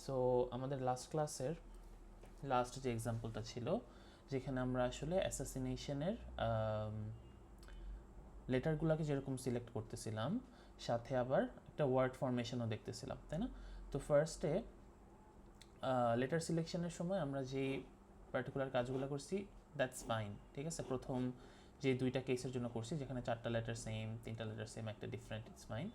So আমাদের last ক্লাসের last যে এক্সাম্পলটা ছিল, যেখানে আমরা আসলে অ্যাসাসিনেশনের লেটারগুলোকে যেরকম সিলেক্ট করতেছিলাম, সাথে আবার একটা ওয়ার্ড ফরমেশনও দেখতেছিলাম, তাই না? তো ফার্স্টে লেটার সিলেকশনের সময় আমরা যে পার্টিকুলার কাজগুলো করছি, দ্যাটস ফাইন, ঠিক আছে। প্রথম যে দুইটা কেসের জন্য করছি, যেখানে 4টা লেটার সেম, 3টা লেটার সেম, একটা ডিফারেন্ট, ইটস ফাইন।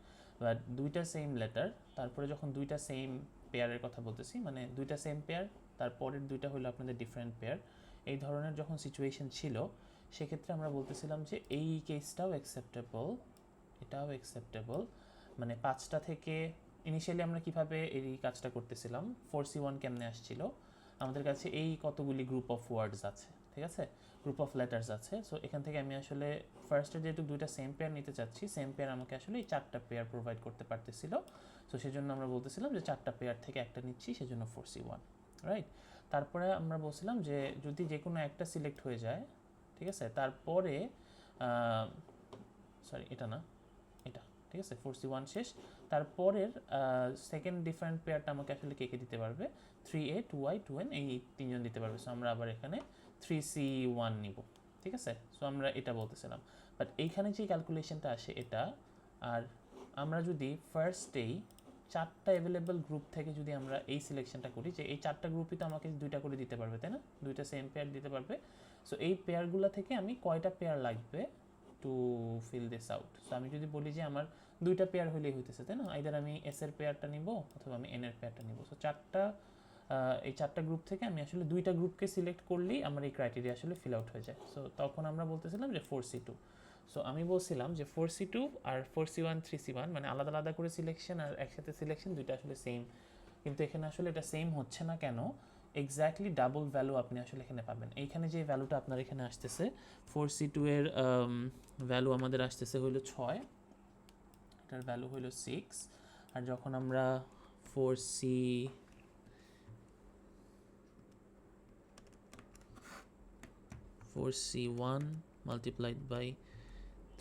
বাট দুইটা সেম লেটার, তারপরে যখন দুইটা সেম পেয়ারের কথা বলতেছি, মানে দুইটা সেম পেয়ার, তারপরের দুইটা হলো আপনাদের ডিফারেন্ট পেয়ার, এই ধরনের যখন সিচুয়েশন ছিল, সেক্ষেত্রে আমরা বলতেছিলাম যে এই কেসটাও অ্যাকসেপ্টেবল, এটাও অ্যাকসেপ্টেবল। মানে 5টা থেকে ইনিশিয়ালি আমরা কিভাবে এই কাজটা করতেছিলাম, 4C1 কেমনে আসছিল, আমাদের কাছে এই কতগুলি গ্রুপ অফ ওয়ার্ডস আছে, ঠিক আছে, গ্রুপ অফ লেটার্স আছে। সো এখান থেকে আমি আসলে ফার্স্টে যেহেতু দুইটা সেম পেয়ার নিতে চাচ্ছি, সেম পেয়ার আমাকে আসলে এই 4টা পেয়ার প্রোভাইড করতে পারতেছিল। সো সেজন্য আমরা বলতেছিলাম যে 4টা পেয়ার থেকে একটা নিচ্ছি, সেজন্য 4C1, রাইট। তারপরে আমরা বলছিলাম যে যদি যে কোনো একটা সিলেক্ট হয়ে যায়, ঠিক আছে, তারপরে সরি এটা না, এটা, ঠিক আছে, 4C1 শেষ। তারপরের সেকেন্ড ডিফারেন্ট পেয়ারটা আমাকে আসলে কে কে দিতে পারবে, 3A 2I 2N, এই তিনজন দিতে পারবে। সো আমরা আবার এখানে 3C1 নিব, ঠিক আছে। সো আমরা এটা বলতেছিলাম, বাট এইখানে যে ক্যালকুলেশনটা আসে এটা, আর আমরা যদি ফার্স্টেই 4টা অ্যাভেলেবল গ্রুপ থেকে যদি আমরা এই সিলেকশনটা করি, যে এই 4টা গ্রুপই তো আমাকে 2টা করে দিতে পারবে, তাই না, 2টা সেম পেয়ার দিতে পারবে। সো এই পেয়ারগুলো থেকে আমি কয়টা পেয়ার লাগবে to fill this out. So আমি যদি বলি যে আমার 2টা পেয়ার হলেই হইতেছে, তাই না, আইদার আমি এস এর পেয়ারটা নিব অথবা আমি এন এর পেয়ারটা নিব। সো এই 4টা গ্রুপ থেকে আমি আসলে 2টা গ্রুপকে সিলেক্ট করলেই আমার এই ক্রাইটেরিয়া আসলে ফিল আউট হয়ে যায়। সো তখন আমরা বলতেছিলাম যে 4C2। সো আমি বলছিলাম যে 4C2 আর 4C1 3C1 মানে আলাদা আলাদা করে সিলেকশন আর একসাথে সিলেকশন দুইটা আসলে সেম, কিন্তু এখানে আসলে এটা সেম হচ্ছে না কেন, এক্স্যাক্টলি ডাবল ভ্যালু আপনি আসলে এখানে পাবেন। এইখানে যে ভ্যালুটা আপনার এখানে আসতেছে, 4C2 এর ভ্যালু আমাদের আসতেছে হইলো 6, এটার ভ্যালু হইলো 6। আর যখন আমরা 4C1 মাল্টিপ্লাইড বাই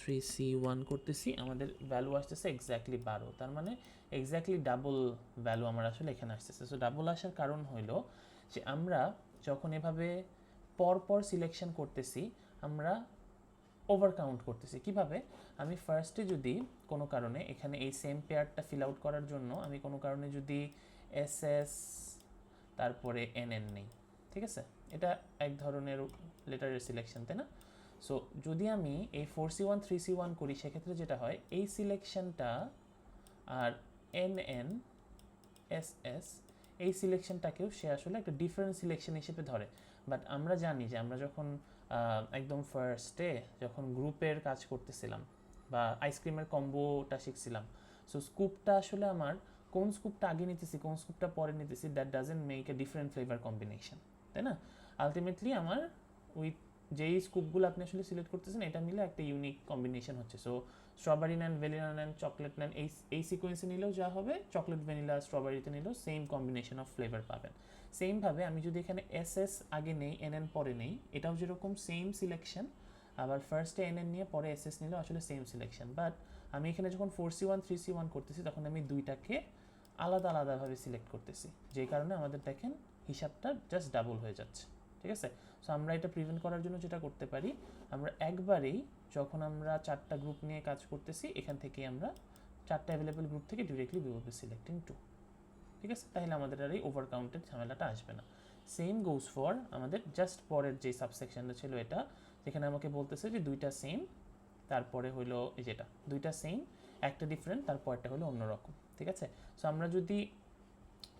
3C1 করতেছি, আমাদের ভ্যালু আসতেছে এক্স্যাক্টলি 12। তার মানে এক্স্যাক্টলি ডাবল ভ্যালু আমার আসলে এখানে আসতেছে। সো ডাবল আসার কারণ হইল যে আমরা যখন এভাবে পরপর সিলেকশন করতেছি, আমরা ওভার কাউন্ট করতেছি। কিভাবে, আমি ফার্স্টে যদি কোনো কারণে এখানে এই সেম পেয়ারটা ফিল আউট করার জন্য আমি কোনো কারণে যদি SS তারপরে NN নেই, ঠিক আছে, এটা এক ধরনের লেটারের সিলেকশন, তাই না। সো যদি আমি এই 4C1 3C1 করি, সেক্ষেত্রে যেটা হয়, এই সিলেকশনটা আর NN SS এই সিলেকশনটাকেও সে আসলে একটা ডিফারেন্ট সিলেকশন হিসেবে ধরে। বাট আমরা জানি যে আমরা যখন একদম ফার্স্টে যখন গ্রুপের কাজ করতেছিলাম বা আইসক্রিমের কম্বোটা শিখছিলাম, সো স্কুপটা আসলে আমার কোন স্কুপটা আগে নিতেছি কোন স্কুপটা পরে নিতেছি, that doesn't make a different flavour combination, তাই না। আলটিমেটলি আমার উইথ যেই স্কুপগুলো আপনি আসলে সিলেক্ট করতেছেন, এটা মিলে একটা ইউনিক কম্বিনেশন হচ্ছে। সো স্ট্রবেরি নেন, ভ্যানিলা নেন, চকলেট নেন, এই সিকোয়েন্সে নিলেও যা হবে, চকলেট ভ্যানিলা স্ট্রবেরিতে নিলেও সেম কম্বিনেশন অফ ফ্লেভার পাবেন। সেমভাবে আমি যদি এখানে SS আগে নেই, NN পরে নেই, এটাও যেরকম সেম সিলেকশন, আবার ফার্স্টে NN নিয়ে পরে SS নিলেও আসলে সেম সিলেকশন। বাট আমি এখানে যখন 4C1 3C1 করতেছি, তখন আমি দুইটাকে আলাদা আলাদাভাবে সিলেক্ট করতেছি, যেই কারণে আমাদের দেখেন হিসাবটা জাস্ট ডাবল হয়ে যাচ্ছে, ঠিক আছে। সো আমরা এটা প্রিভেন্ট করার জন্য যেটা করতে পারি, আমরা একবারেই যখন আমরা 4টা গ্রুপ নিয়ে কাজ করতেছি, এখান থেকে আমরা 4টা অ্যাভেলেবল গ্রুপ থেকে directly we will be selecting 2, ঠিক আছে। তাহলে আমাদের আর এই ওভার কাউন্টেড ঝামেলাটা আসবে না। সেম গোজ ফর আমাদের জাস্ট পরের যে সাবসেকশনটা ছিল এটা, যেখানে আমাকে বলতেছে যে দুইটা সেম, তারপরে হলো এই যেটা দুইটা সেম একটা ডিফারেন্ট, তারপরটা হলো অন্যরকম, ঠিক আছে। সো আমরা যদি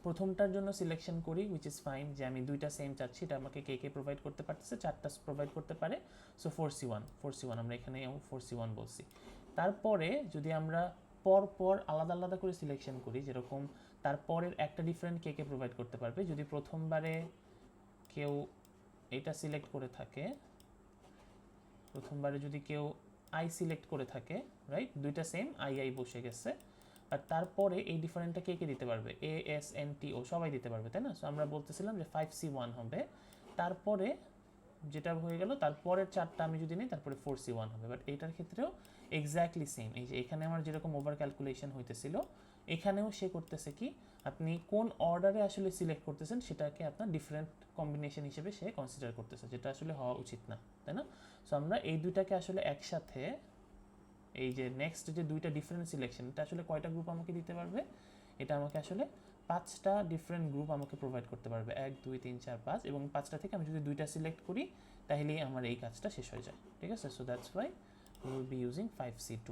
প্রথমটার জন্য সিলেকশন করি, উইচ ইজ ফাইন, যে আমি দুইটা সেম চাচ্ছি, এটা আমাকে কে কে প্রোভাইড করতে পারতেছে, 4টা প্রোভাইড করতে পারে। সো 4C1 আমরা এখানে 4C1 বলছি। তারপরে যদি আমরা পরপর আলাদা আলাদা করে সিলেকশন করি, যেরকম তারপরের একটা ডিফারেন্ট কে কে প্রোভাইড করতে পারবে, যদি প্রথমবারে কেউ এটা সিলেক্ট করে থাকে, প্রথমবারে যদি কেউ আই সিলেক্ট করে থাকে, রাইট, দুইটা সেম আই বসে গেছে, আর তারপরে এই ডিফারেন্টটা কে কে দিতে পারবে, ASNTO সবাই দিতে পারবে, তাই না। সো আমরা বলতেছিলাম যে 5C1 হবে, তারপরে যেটা হয়ে গেল, তারপরের 4টা আমি যদি নিই, তারপরে 4C1 হবে। বাট এইটার ক্ষেত্রেও এক্স্যাক্টলি সেম, এই যে এখানে আমার যেরকম ওভার ক্যালকুলেশন হইতেছিল, এখানেও সে করতেছে কি, আপনি কোন অর্ডারে আসলে সিলেক্ট করতেছেন সেটাকে আপনার ডিফারেন্ট কম্বিনেশন হিসেবে সে কনসিডার করতেছে, যেটা আসলে হওয়া উচিত না, তাই না? সো আমরা এই দুইটাকে আসলে একসাথে, এই যে নেক্সট যে দুইটা ডিফারেন্ট সিলেকশন, এটা আসলে কয়টা গ্রুপ আমাকে দিতে পারবে? এটা আমাকে আসলে 5টা ডিফারেন্ট গ্রুপ আমাকে প্রোভাইড করতে পারবে, 1 2 3 4 5, এবং 5টা থেকে আমি যদি দুইটা সিলেক্ট করি তাহলেই আমার এই কাজটা শেষ হয়ে যায়, ঠিক আছে? So that's why we will B using 5C2,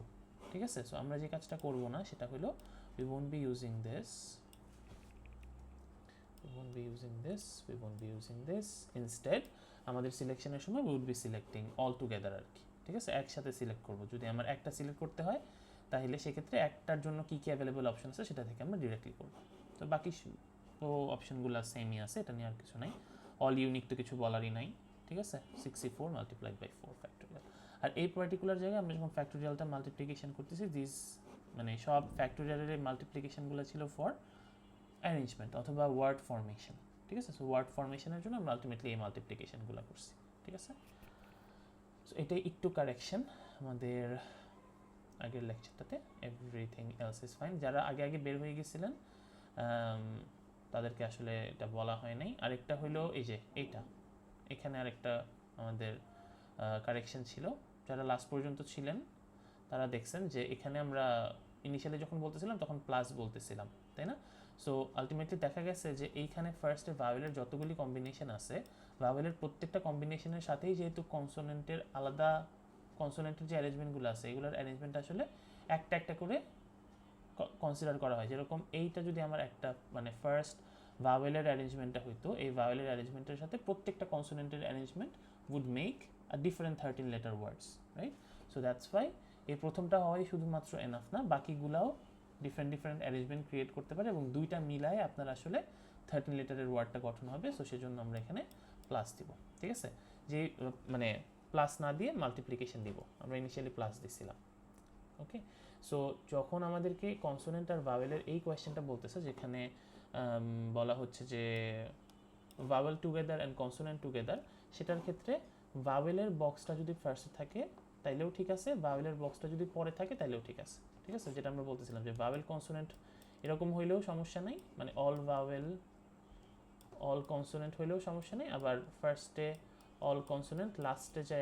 ঠিক আছে? সো আমরা যে কাজটা করব না সেটা হলো we won't be using this, we won't be using this, we won't be using this, instead আমাদের সিলেকশনের সময় we would be selecting all together আর কি, ঠিক আছে? একসাথে সিলেক্ট করব। যদি আমার একটা সিলেক্ট করতে হয় তাহলে সেক্ষেত্রে একটার জন্য কী কী অ্যাভেলেবল অপশন আছে সেটা থেকে আমরা ডিরেক্টলি করব। তো বাকি তো অপশনগুলো সেমই আছে, এটা নিয়ে আর কিছু নাই, অল ইউনিক তো কিছু বলারই নাই, ঠিক আছে? 64 মাল্টিপ্লাইড বাই 4 ফ্যাক্টোরিয়াল। আর এই পার্টিকুলার জায়গায় আমরা যখন ফ্যাক্টোরিয়ালটা মাল্টিপ্লিকেশন করতেছি, দিস মানে সব ফ্যাক্টোরিয়ালের মাল্টিপ্লিকেশনগুলো ছিল ফর অ্যারেঞ্জমেন্ট অথবা ওয়ার্ড ফরমেশন, ঠিক আছে? সো ওয়ার্ড ফরমেশনের জন্য আমরা আলটিমেটলি এই মাল্টিপ্লিকেশনগুলো করছি, ঠিক আছে? সো এটাই একটু কারেকশন আমাদের আগের লেকচারটাতে, এভরিথিং এলস ইজ ফাইন। যারা আগে আগে বের হয়ে গেছিলেন তাদেরকে আসলে এটা বলা হয় নাই। আরেকটা হলো এই যে এইটা, এখানে আরেকটা আমাদের কারেকশন ছিল। যারা লাস্ট পর্যন্ত ছিলেন তারা দেখছেন যে এখানে আমরা ইনিশিয়ালি যখন বলতেছিলাম তখন প্লাস বলতেছিলাম, তাই না? সো আলটিমেটলি দেখা গেছে যে এইখানে ফার্স্টে ভাওয়েলের যতগুলি কম্বিনেশন আছে, ভাওয়েলের প্রত্যেকটা কম্বিনেশনের সাথেই যেহেতু কনসোনেন্টের আলাদা, কনসোনেন্টের যে অ্যারেঞ্জমেন্টগুলো আছে এগুলোর অ্যারেঞ্জমেন্ট আসলে একটা একটা করে কনসিডার করা হয়। যেরকম এইটা যদি আমার একটা মানে ফার্স্ট ভাওয়েলের অ্যারেঞ্জমেন্টটা হইতো, এই ভাওয়েলের অ্যারেঞ্জমেন্টের সাথে প্রত্যেকটা কনসোনেন্টের arrangement would make a different 13 letter words, right? So that's why এই প্রথমটা হওয়াই শুধুমাত্র এনাফ না, বাকিগুলাও ডিফারেন্ট ডিফারেন্ট অ্যারেঞ্জমেন্ট ক্রিয়েট করতে পারে এবং দুইটা মিলায় আপনার আসলে 13 লেটারের ওয়ার্ডটা গঠন হবে। সো সেজন্য আমরা এখানে প্লাস দিব, ঠিক আছে? যে মানে প্লাস না দিয়ে মাল্টিপ্লিকেশন দিব, আমরা ইনিশিয়ালি প্লাস দিছিলাম, ওকে? সো যখন আমাদেরকে কনসোনেন্ট আর ভাওয়েলের এই কোয়েশ্চেনটা বলতেছে, যেখানে বলা হচ্ছে যে vowel together and consonant together, সেটার ক্ষেত্রে ভাওয়েলের বক্সটা যদি ফার্স্টে থাকে তাইলেও ঠিক আছে, ভাওয়েলের বক্সটা যদি পরে থাকে তাইলেও ঠিক আছে, ঠিক আছে? যেটা আমরা বলতেছিলাম যে ভাওয়েল কনসোনেন্ট এরকম হইলেও সমস্যা নেই, মানে অল ভাওয়েল অল কনসোনেন্ট হইলেও সমস্যা নেই, আবার ফার্স্টে অল কনসোনেন্ট লাস্টে যে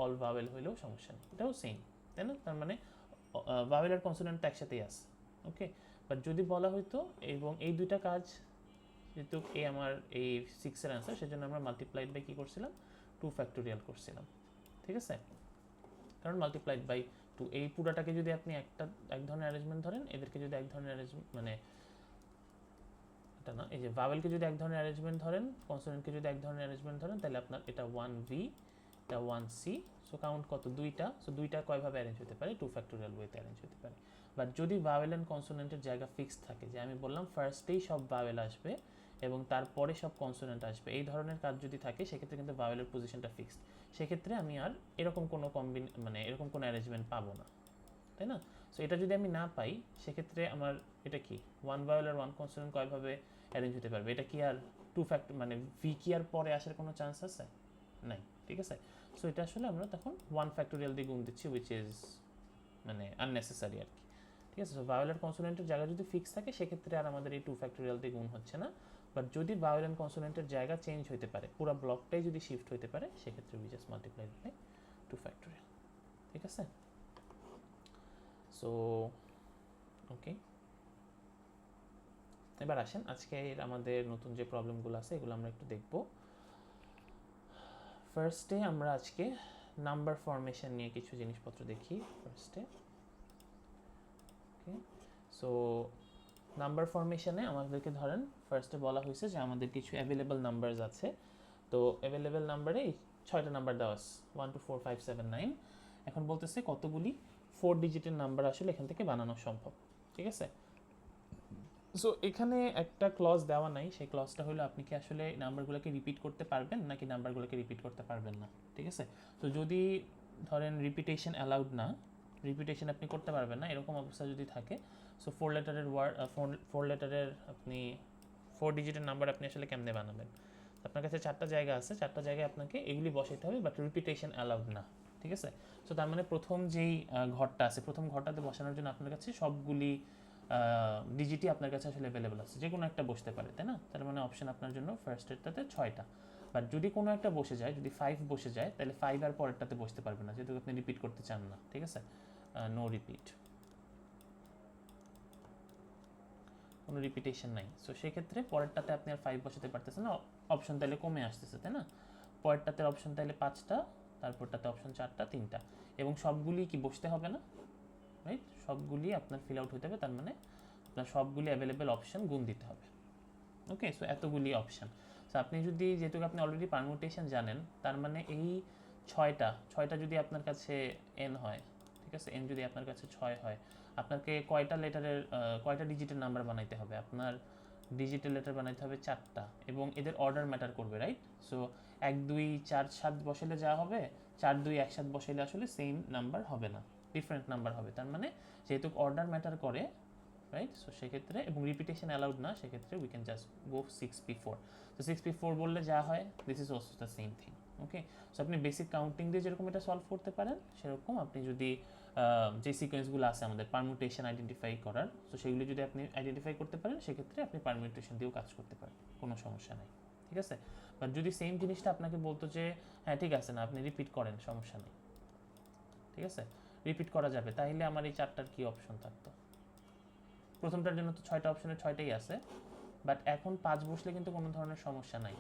অল ভাওয়েল হইলেও সমস্যা নেই, এটাও সেম, তাই না? তার মানে ভাওয়েল আর কনসোনেন্ট একসাথেই আছে, ওকে? বাট যদি বলা হইতো, এবং এই দুইটা কাজ যেহেতু এই আমার এই 6-এর অ্যান্সার, সেজন্য আমরা মাল্টিপ্লাইড বাই কী করছিলাম, 2 ফ্যাক্টোরিয়াল করছিলাম, ঠিক আছে? কারণ মাল্টিপ্লাইড বাই 2, এই পুরাটাকে যদি আপনি এক ধরনের অ্যারেঞ্জমেন্ট ধরেন, এদেরকে যদি এক ধরনের অ্যারেঞ্জমেন্ট, মানে এটা না, এই যে ভাওয়েলকে যদি এক ধরনের অ্যারেঞ্জমেন্ট ধরেন, কনসোনেন্টকে যদি এক ধরনের অ্যারেঞ্জমেন্ট ধরেন, তাহলে আপনার এটা 1V, এটা 1C, সো কাউন্ট কত, দুইটা। সো দুইটা কয়ভাবে অ্যারেঞ্জ হতে পারে, 2 ফ্যাক্টোরিয়াল ওয়েতে অ্যারেঞ্জ হতে পারে। বাট যদি ভাওয়েল অ্যান্ড কনসোনেন্টের জায়গা ফিক্সড থাকে, যে আমি বললাম ফার্স্টেই সব ভাওয়েল আসবে এবং তারপরে সব কনসোনেন্ট আসবে, এই ধরনের কাজ যদি থাকে সেক্ষেত্রে কিন্তু ভাওয়েলের পজিশনটা ফিক্সড, সেক্ষেত্রে আমি আর এরকম কোনো মানে এরকম কোনো অ্যারেঞ্জমেন্ট পাবো না, তাই না? সো এটা যদি আমি না পাই সেক্ষেত্রে আমার এটা কি 1 ভাওয়েল আর 1 কনসোনেন্ট কয়ভাবে অ্যারেঞ্জ হতে পারবে? এটা কি আর 2 ফ্যাক্টর মানে ভি কি আর পরে আসার কোনো চান্স আছে? নাই, ঠিক আছে? সো এটা আসলে আমরা তখন 1 ফ্যাক্টোরিয়াল দিয়ে গুণ দিচ্ছি, উইচ ইজ মানে আননেসেসারি আর কি, ঠিক আছে? সো ভাওয়েল আর কনসোনেন্টের জায়গা যদি ফিক্স থাকে সেক্ষেত্রে আর আমাদের এই 2 ফ্যাক্টোরিয়াল দিয়ে গুণ হচ্ছে না। বাট যদি ভাওয়েল অ্যান্ড কনসোনেন্টের জায়গা চেঞ্জ হতে পারে, পুরো ব্লকটাই যদি শিফট হতে পারে, সেক্ষেত্রে we just multiplied by 2 factorial, ঠিক আছে? সো ওকে, এবার আসেন আজকে আমাদের নতুন যে প্রবলেমগুলো আছে এগুলো আমরা একটু দেখব। ফার্স্টে আমরা আজকে নাম্বার ফরমেশন নিয়ে কিছু জিনিসপত্র দেখি ফার্স্টে, ওকে? সো নাম্বার ফরমেশনে আমাদেরকে ধরেন ফার্স্টে বলা হয়েছে যে আমাদের কিছু অ্যাভেলেবল নাম্বারস আছে, তো অ্যাভেলেবল নাম্বারে 6টা নাম্বার দেওয়া আছে, 1 2 4 5 7 9। এখন বলতেছে কতগুলি 4 ডিজিটের নাম্বার আসলে এখান থেকে বানানো সম্ভব, ঠিক আছে? সো এখানে একটা ক্লজ দেওয়া নাই, সেই ক্লজটা হলো আপনি কি আসলে নাম্বারগুলোকে রিপিট করতে পারবেন নাকি নাম্বারগুলোকে রিপিট করতে পারবেন না, ঠিক আছে? তো যদি ধরেন রিপিটেশন অ্যালাউড না, রিপিটেশন আপনি করতে পারবেন না, এরকম অবস্থা যদি থাকে, সো 4 লেটারের ওয়ার্ড 4 লেটারের আপনি 4 ডিজিটের নাম্বার আপনি আসলে কেমনে বানাবেন? আপনার কাছে 4টা জায়গা আছে, 4টা জায়গায় আপনাকে এগুলি বসাইতে হবে, বাট রিপিটেশন অ্যালাউড না, ঠিক আছে? সো তার মানে প্রথম যেই ঘরটা আছে, প্রথম ঘরটাতে বসানোর জন্য আপনার কাছে সবগুলি ডিজিটই আপনার কাছে আসলে অ্যাভেলেবল আছে, যে কোনো একটা বসতে পারে, তাই না? তার মানে অপশন আপনার জন্য ফার্স্টেরটাতে 6টা। বাট যদি কোনো একটা বসে যায়, যদি 5 বসে যায়, তাহলে 5 আর পরেরটাতে বসতে পারবে না, যেহেতু আপনি রিপিট করতে চান না, ঠিক আছে? নো রিপিট, কোনো রিপিটেশন নাই। সো সেক্ষেত্রে পরেরটাতে আপনি আর 5 বসাতে পারতেছেন না, অপশন তাহলে কমে আসতেছে, তাই না? পরেরটাতে অপশন তাহলে 5টা, তারপরটাতে অপশন 4টা, 3টা, এবং সবগুলি কি বসতে হবে না, রাইট? সবগুলি আপনার ফিল আউট হতে হবে, তার মানে আপনার সবগুলি অ্যাভেলেবেল অপশন গুণ দিতে হবে। ওকে, সো এতগুলি অপশন। সো আপনি যদি, যেহেতু আপনি অলরেডি পারমুটেশন জানেন, তার মানে এই ছয়টা যদি আপনার কাছে এন হয়, ঠিক আছে, এন যদি আপনার কাছে 6 হয়, আপনাকে কয়টা ডিজিটের নাম্বার বানাইতে হবে? আপনার ডিজিটাল লেটার বানাইতে হবে 4টা, এবং এদের অর্ডার ম্যাটার করবে, রাইট? সো 1 2 4 7 বসাইলে যা হবে, 4 2 1 7 বসাইলে আসলে সেম নাম্বার হবে না, ডিফারেন্ট নাম্বার হবে। তার মানে যেহেতু অর্ডার ম্যাটার করে, রাইট? সো সেক্ষেত্রে, এবং রিপিটেশন অ্যালাউড না, সেক্ষেত্রে we can just go 6p4। তো 6p4 বললে যা হয়, this is also the same thing. Okay, so আপনি বেসিক কাউন্টিং দিয়ে যেরকম এটা সলভ করতে পারেন, সেরকম আপনি যদি যে সিকোয়েন্সগুলো আছে আমাদের পারমুটেশন আইডেন্টিফাই করার, তো সেগুলি যদি আপনি আইডেন্টিফাই করতে পারেন, সেক্ষেত্রে আপনি পারমুটেশন দিয়েও কাজ করতে পারেন, কোনো সমস্যা নেই, ঠিক আছে? বাট যদি সেম জিনিসটা আপনাকে বলতো যে হ্যাঁ ঠিক আছে না, আপনি রিপিট করেন, সমস্যা নেই, ঠিক আছে, রিপিট করা যাবে, তাহলে আমার এই 4টার কি অপশন থাকতো? প্রথমটার জন্য তো 6টা অপশনের 6টাই আছে, বাট এখন 5 বসলে কিন্তু কোনো ধরনের সমস্যা নাই,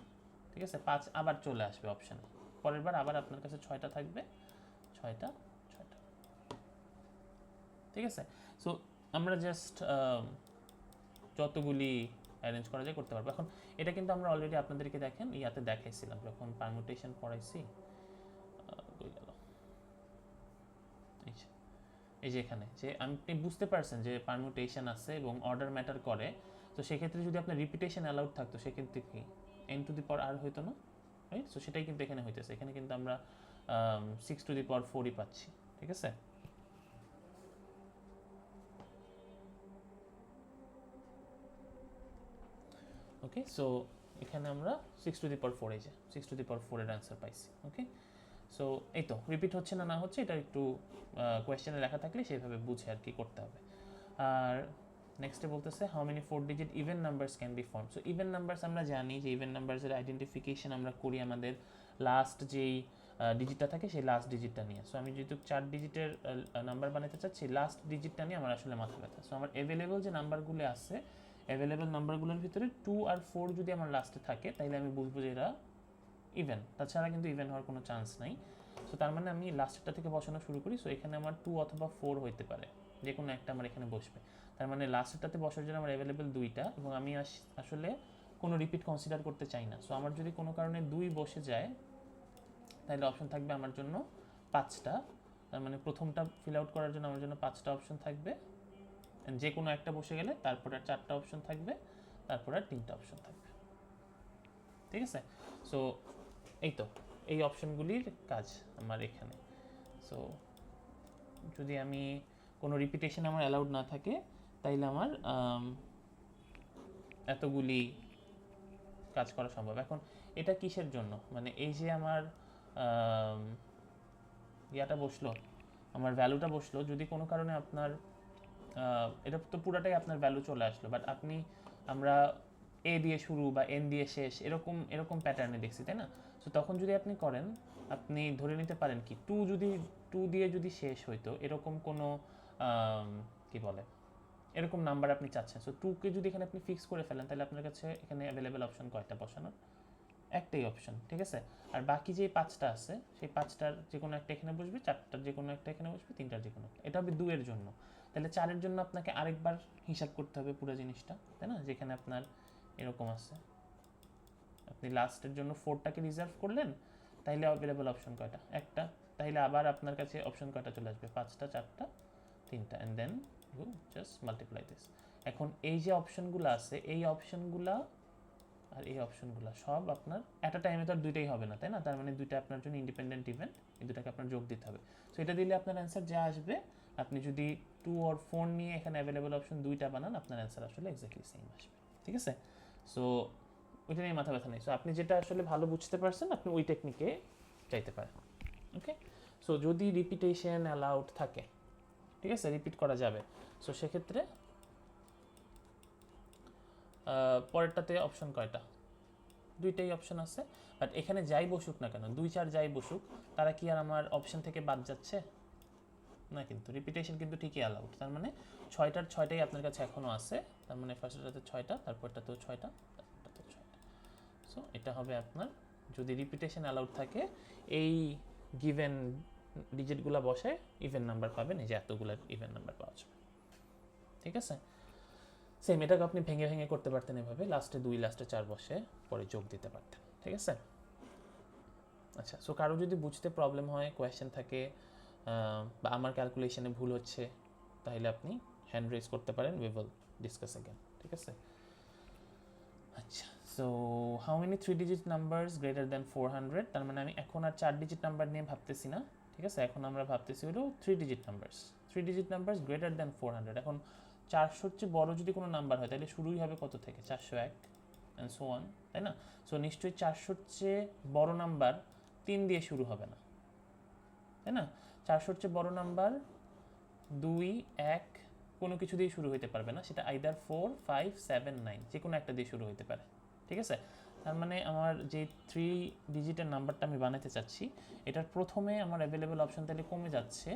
ঠিক আছে? 5 আবার চলে আসবে অপশানে, পরের বার আবার আপনার কাছে 6টা থাকবে, 6টা, ঠিক আছে? সো আমরা জাস্ট যতগুলি অ্যারেঞ্জ করা যায় করতে পারবো। এখন এটা কিন্তু আমরা অলরেডি আপনাদেরকে দেখেন ইয়াতে দেখাইছিলাম, যখন পারমুটেশন পড়াইছি। কই গেল? এই যে এখানে, যে আপনি বুঝতে পারছেন যে পারমুটেশন আছে এবং অর্ডার ম্যাটার করে। তো সেক্ষেত্রে যদি আপনার রিপিটেশন অ্যালাউড থাকতো, সেক্ষেত্রে কি n টু দি পাওয়ার আর হইতো না, রাইট? সো সেটাই কিন্তু এখানে হইতেছে, এখানে কিন্তু আমরা 6 টু দি পাওয়ার 4ই পাচ্ছি, ঠিক আছে? ওকে, সো এখানে আমরা 6 টু দি পাওয়ার 4, এই যে 6 টু দি পাওয়ার 4 এর অ্যান্সার পাইছি। ওকে, সো এই তো রিপিট হচ্ছে না হচ্ছে, এটা একটু কোয়েশ্চেনে লেখা থাকলে সেইভাবে বুঝে আর কি করতে হবে। আর নেক্সটে বলতেছে how many 4 digit even numbers can B form. So even numbers আমরা জানি যে ইভেন নাম্বারসের আইডেন্টিফিকেশন আমরা করি আমাদের লাস্ট যেই ডিজিটটা থাকে সেই লাস্ট ডিজিটটা নিয়ে। সো আমি যেহেতু 4 ডিজিটের নাম্বার বানাতে চাচ্ছি, লাস্ট ডিজিটটা নিয়ে আমার আসলে মাথা ব্যথা। সো আমার অ্যাভেলেবল যে নাম্বারগুলো আছে, অ্যাভেলেবল নাম্বারগুলোর ভিতরে 2 আর 4 যদি আমার লাস্টে থাকে, তাহলে আমি বুঝবো যে এরা ইভেন, তাছাড়া কিন্তু ইভেন হওয়ার কোনো চান্স নাই। সো তার মানে আমি লাস্টেরটা থেকে বসানো শুরু করি। সো এখানে আমার 2 অথবা 4 হইতে পারে, যে কোনো একটা আমার এখানে বসবে। তার মানে লাস্টেরটাতে বসার জন্য আমার অ্যাভেলেবেল 2টা, এবং আমি আসলে কোনো রিপিট কনসিডার করতে চাই না। সো আমার যদি কোনো কারণে 2 বসে যায়, তাহলে অপশন থাকবে আমার জন্য 5টা। তার মানে প্রথমটা ফিল আউট করার জন্য আমার জন্য 5টা অপশন থাকবে, যে কোনো একটা বসে গেলে তারপর আর 4টা অপশন থাকবে, তারপর আর 3টা অপশন থাকবে, ঠিক আছে? সো এই তো এই অপশনগুলির কাজ আমার এখানে। সো যদি আমি কোনো রিপিটেশন আমার অ্যালাউড না থাকে, তাইলে আমার এতগুলি কাজ করা সম্ভব। এখন এটা কিসের জন্য, মানে এই যে আমার ইয়াটা বসলো, আমার ভ্যালুটা বসলো, যদি কোনো কারণে আপনার এটা তো পুরাটাই আপনার ভ্যালু চলে আসলো, বাট আমরা এ দিয়ে শুরু বা এন দিয়ে শেষ, এরকম প্যাটার্নে দেখছি, তাই না? সো তখন যদি আপনি করেন, আপনি ধরে নিতে পারেন কি 2 দিয়ে যদি শেষ হইতো, এরকম কোনো কি বলে, এরকম নাম্বার আপনি চাচ্ছেন। সো 2কে যদি এখানে আপনি ফিক্স করে ফেলেন, তাহলে আপনার কাছে এখানে অ্যাভেলেবেল অপশন কয়টা বসানোর? একটাই অপশন, ঠিক আছে? আর বাকি যে 5টা আছে, সেই 5টার যে কোনো একটা এখানে বসবে, 4টার যে কোনো একটা এখানে বসবে, 3টার যে কোনো একটা। এটা হবে 2 এর জন্য। তাহলে 4 এর জন্য আপনাকে আরেকবার হিসাব করতে হবে পুরো জিনিসটা, তাই না? যেখানে আপনার এরকম আছে, আপনি লাস্টের জন্য 4টাকে রিজার্ভ করলেন, তাইলে অ্যাভেলেবল অপশন কয়টা? একটা। তাইলে আবার আপনার কাছে অপশন কয়টা চলে আসবে? 5টা, 4টা, 3টা, and then you just multiply this. এখন এই যে অপশনগুলো আছে, এই অপশনগুলা আর এই অপশনগুলো সব আপনার অ্যাট আ টাইমে তো আর দুইটাই হবে না, তাই না? তার মানে দুইটা আপনার জন্য ইন্ডিপেন্ডেন্ট ইভেন্ট, এই দুটাকে আপনার যোগ দিতে হবে। সো এটা দিলে আপনার অ্যান্সার যা আসবে, আপনি যদি 2 আর 4 নিয়ে এখানে অ্যাভেলেবল অপশন 2টা বানান, আপনার অ্যান্সার আসলে এক্স্যাক্টলি সেম আসবে, ঠিক আছে? সো ওইটা নিয়ে মাথা ব্যথা নেই। সো আপনি যেটা আসলে ভালো বুঝতে পারছেন, আপনি ওই টেকনিকে চাইতে পারেন। ওকে, সো যদি রিপিটেশন অ্যালাউড থাকে, ঠিক আছে, রিপিট করা যাবে, সো সেক্ষেত্রে পরেরটাতে অপশন কয়টা? দুইটাই অপশন আছে, বাট এখানে যাই বসুক না কেন, 2 4 যাই বসুক, তারা কি আর আমার অপশন থেকে বাদ যাচ্ছে না? কিন্তু রিপিটেশন কিন্তু ঠিকই অ্যালাউড। তার মানে 6টার 6টাই আপনার কাছে এখনও আছে। তার মানে ফার্স্টটাতে 6টা, তারপরটাতেও 6টা, তারপরটাতেও 6টা। সো এটা হবে আপনার, যদি রিপিটেশন অ্যালাউড থাকে, এই গিভেন ডিজিটগুলো বসে ইভেন নাম্বার পাবেন, এই যে এতগুলো ইভেন নাম্বার পাওয়া যাবে। ঠিক আছে, সেম এটাকে আপনি ভেঙে ভেঙে করতে পারতেন এভাবে, লাস্টে 2 লাস্টে 4 বসে পরে যোগ দিতে পারতেন। ঠিক আছে, আচ্ছা। সো কারো যদি বুঝতে প্রবলেম হয়, কোয়েশ্চেন থাকে, বা আমার ক্যালকুলেশনে ভুল হচ্ছে, তাহলে আপনি হ্যান্ড রেজ করতে পারেন, উই উইল ডিসকাস अगेन। ঠিক আছে, আচ্ছা। So how many 3 digit numbers greater than 400? তার মানে আমি এখন আর 4 ডিজিট নাম্বার নিয়ে ভাবতেছি না। ঠিক আছে, এখন আমরা ভাবতেছি হলো 3 digit numbers. 3 digit numbers greater than 400। এখন 400 চেয়ে বড় যদি কোনো নাম্বার হয়, তাহলে শুরুই হবে কত থেকে? 401 অ্যান্ড সো অন, তাই না? সো নিশ্চয়ই 400 চেয়ে বড় নাম্বার 3 দিয়ে শুরু হবে না, তাই না? 400 চেয়ে বড় নাম্বার 2 1 কোনো কিছু দিয়ে শুরু হতে পারবে না, সেটা আইদার 4 5 7 9 যে কোনো একটা দিয়ে শুরু হতে পারে। ঠিক আছে, তার মানে আমার যে 3 ডিজিটের নাম্বারটা আমি বানাতে চাচ্ছি, এটার প্রথমে আমার অ্যাভেলেবেল অপশন তাহলে কমে যাচ্ছে,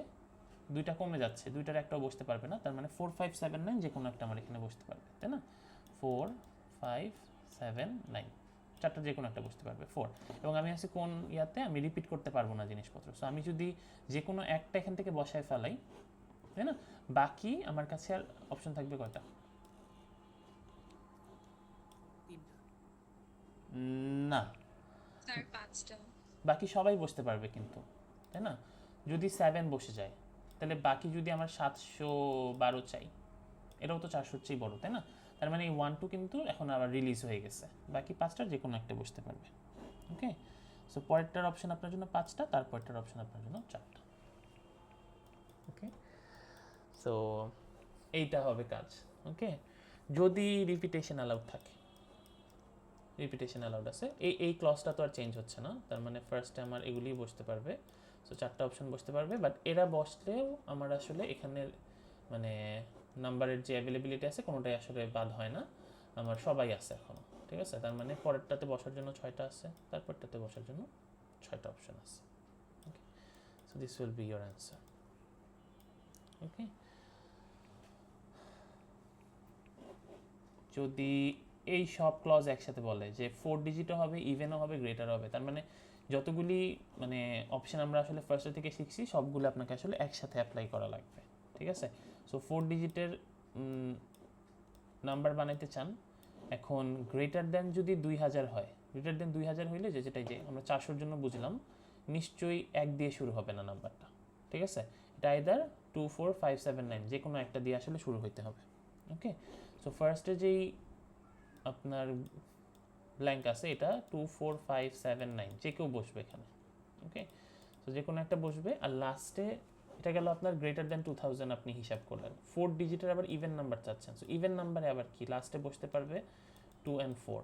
দুইটা কমে যাচ্ছে, দুইটার একটাও বসতে পারবে না। তার মানে 4 5 7 9 যে কোনো একটা আমার এখানে বসতে পারবে, তাই না? 4 5 7 9 চারটা যে কোনো একটা বসতে পারবে 4। এবং আমি আছি কোন ইয়াতে, আমি রিপিট করতে পারবো না জিনিসপত্র। সো আমি যদি যে কোনো একটা এখান থেকে বসায় ফেলাই, তাই না, বাকি আমার কাছে আর অপশন থাকবে কয়টা? না, স্যার 5টা। বাকি সবাই বসতে পারবে কিন্তু, তাই না? যদি 7 বসে যায়, তাহলে বাকি যদি আমার 712 চাই, এটাও তো 400 চেয়ে বড়, তাই না? তার মানে এই 1 2 কিন্তু এখন আবার রিলিজ হয়ে গেছে, বাকি 5টার যে কোনো একটা বসতে পারবে। ওকে, সো পরেরটার অপশন আপনার জন্য 5টা, তারপরটার অপশন আপনার জন্য 4টা। ওকে, সো এইটা হবে কাজ। ওকে, যদি রিপিটেশন অ্যালাউড থাকে, রিপিটেশন অ্যালাউড আছে, এই ক্লজটা তো আর চেঞ্জ হচ্ছে না। তার মানে ফার্স্টে আমার এগুলিই বসতে পারবে। সো 4টা অপশন বসতে পারবে, বাট এরা বসলেও আমার আসলে এখানে মানে নাম্বারের যে অ্যাভেলেবিলিটি আছে কোনোটাই আসলে বাদ হয় না, আমার সবাই আছে এখনও। ঠিক আছে, তার মানে পরেরটাতে বসার জন্য 6টা আছে, তারপরটাতে বসার জন্য 6টা অপশন আছে। Okay, so this will be your answer. Okay, যদি এই সব ক্লজ একসাথে বলে যে 4 ডিজিটও হবে, ইভেনও হবে, গ্রেটারও হবে, তার মানে যতগুলি মানে অপশন আমরা আসলে ফার্স্ট থেকে শিখছি সবগুলো আপনাকে আসলে একসাথে অ্যাপ্লাই করা লাগবে। ঠিক আছে, সো 4 ডিজিটের নাম্বার বানাইতে চান, এখন গ্রেটার দ্যান যদি 2000 হয়, গ্রেটার দ্যান 2000 হইলে যে যেটাই যে আমরা 400-র জন্য বুঝলাম, নিশ্চয়ই 1 দিয়ে শুরু হবে না নাম্বারটা। ঠিক আছে, এটা আইদার 2 4 5 7 9 যে কোনো একটা দিয়ে আসলে শুরু হইতে হবে। ওকে, সো ফার্স্টে যেই আপনার ব্ল্যাঙ্ক আছে, এটা 2 4 5 7 9 যে কেউ বসবে এখানে। ওকে, সো যে কোনো একটা বসবে, আর লাস্টে এটা গেল আপনার গ্রেটার দ্যান 2000 আপনি হিসাব করলেন। 4 ডিজিটের আবার ইভেন নাম্বার চাচ্ছেন, সো ইভেন নাম্বারে আবার কি লাস্টে বসতে পারবে 2 and 4,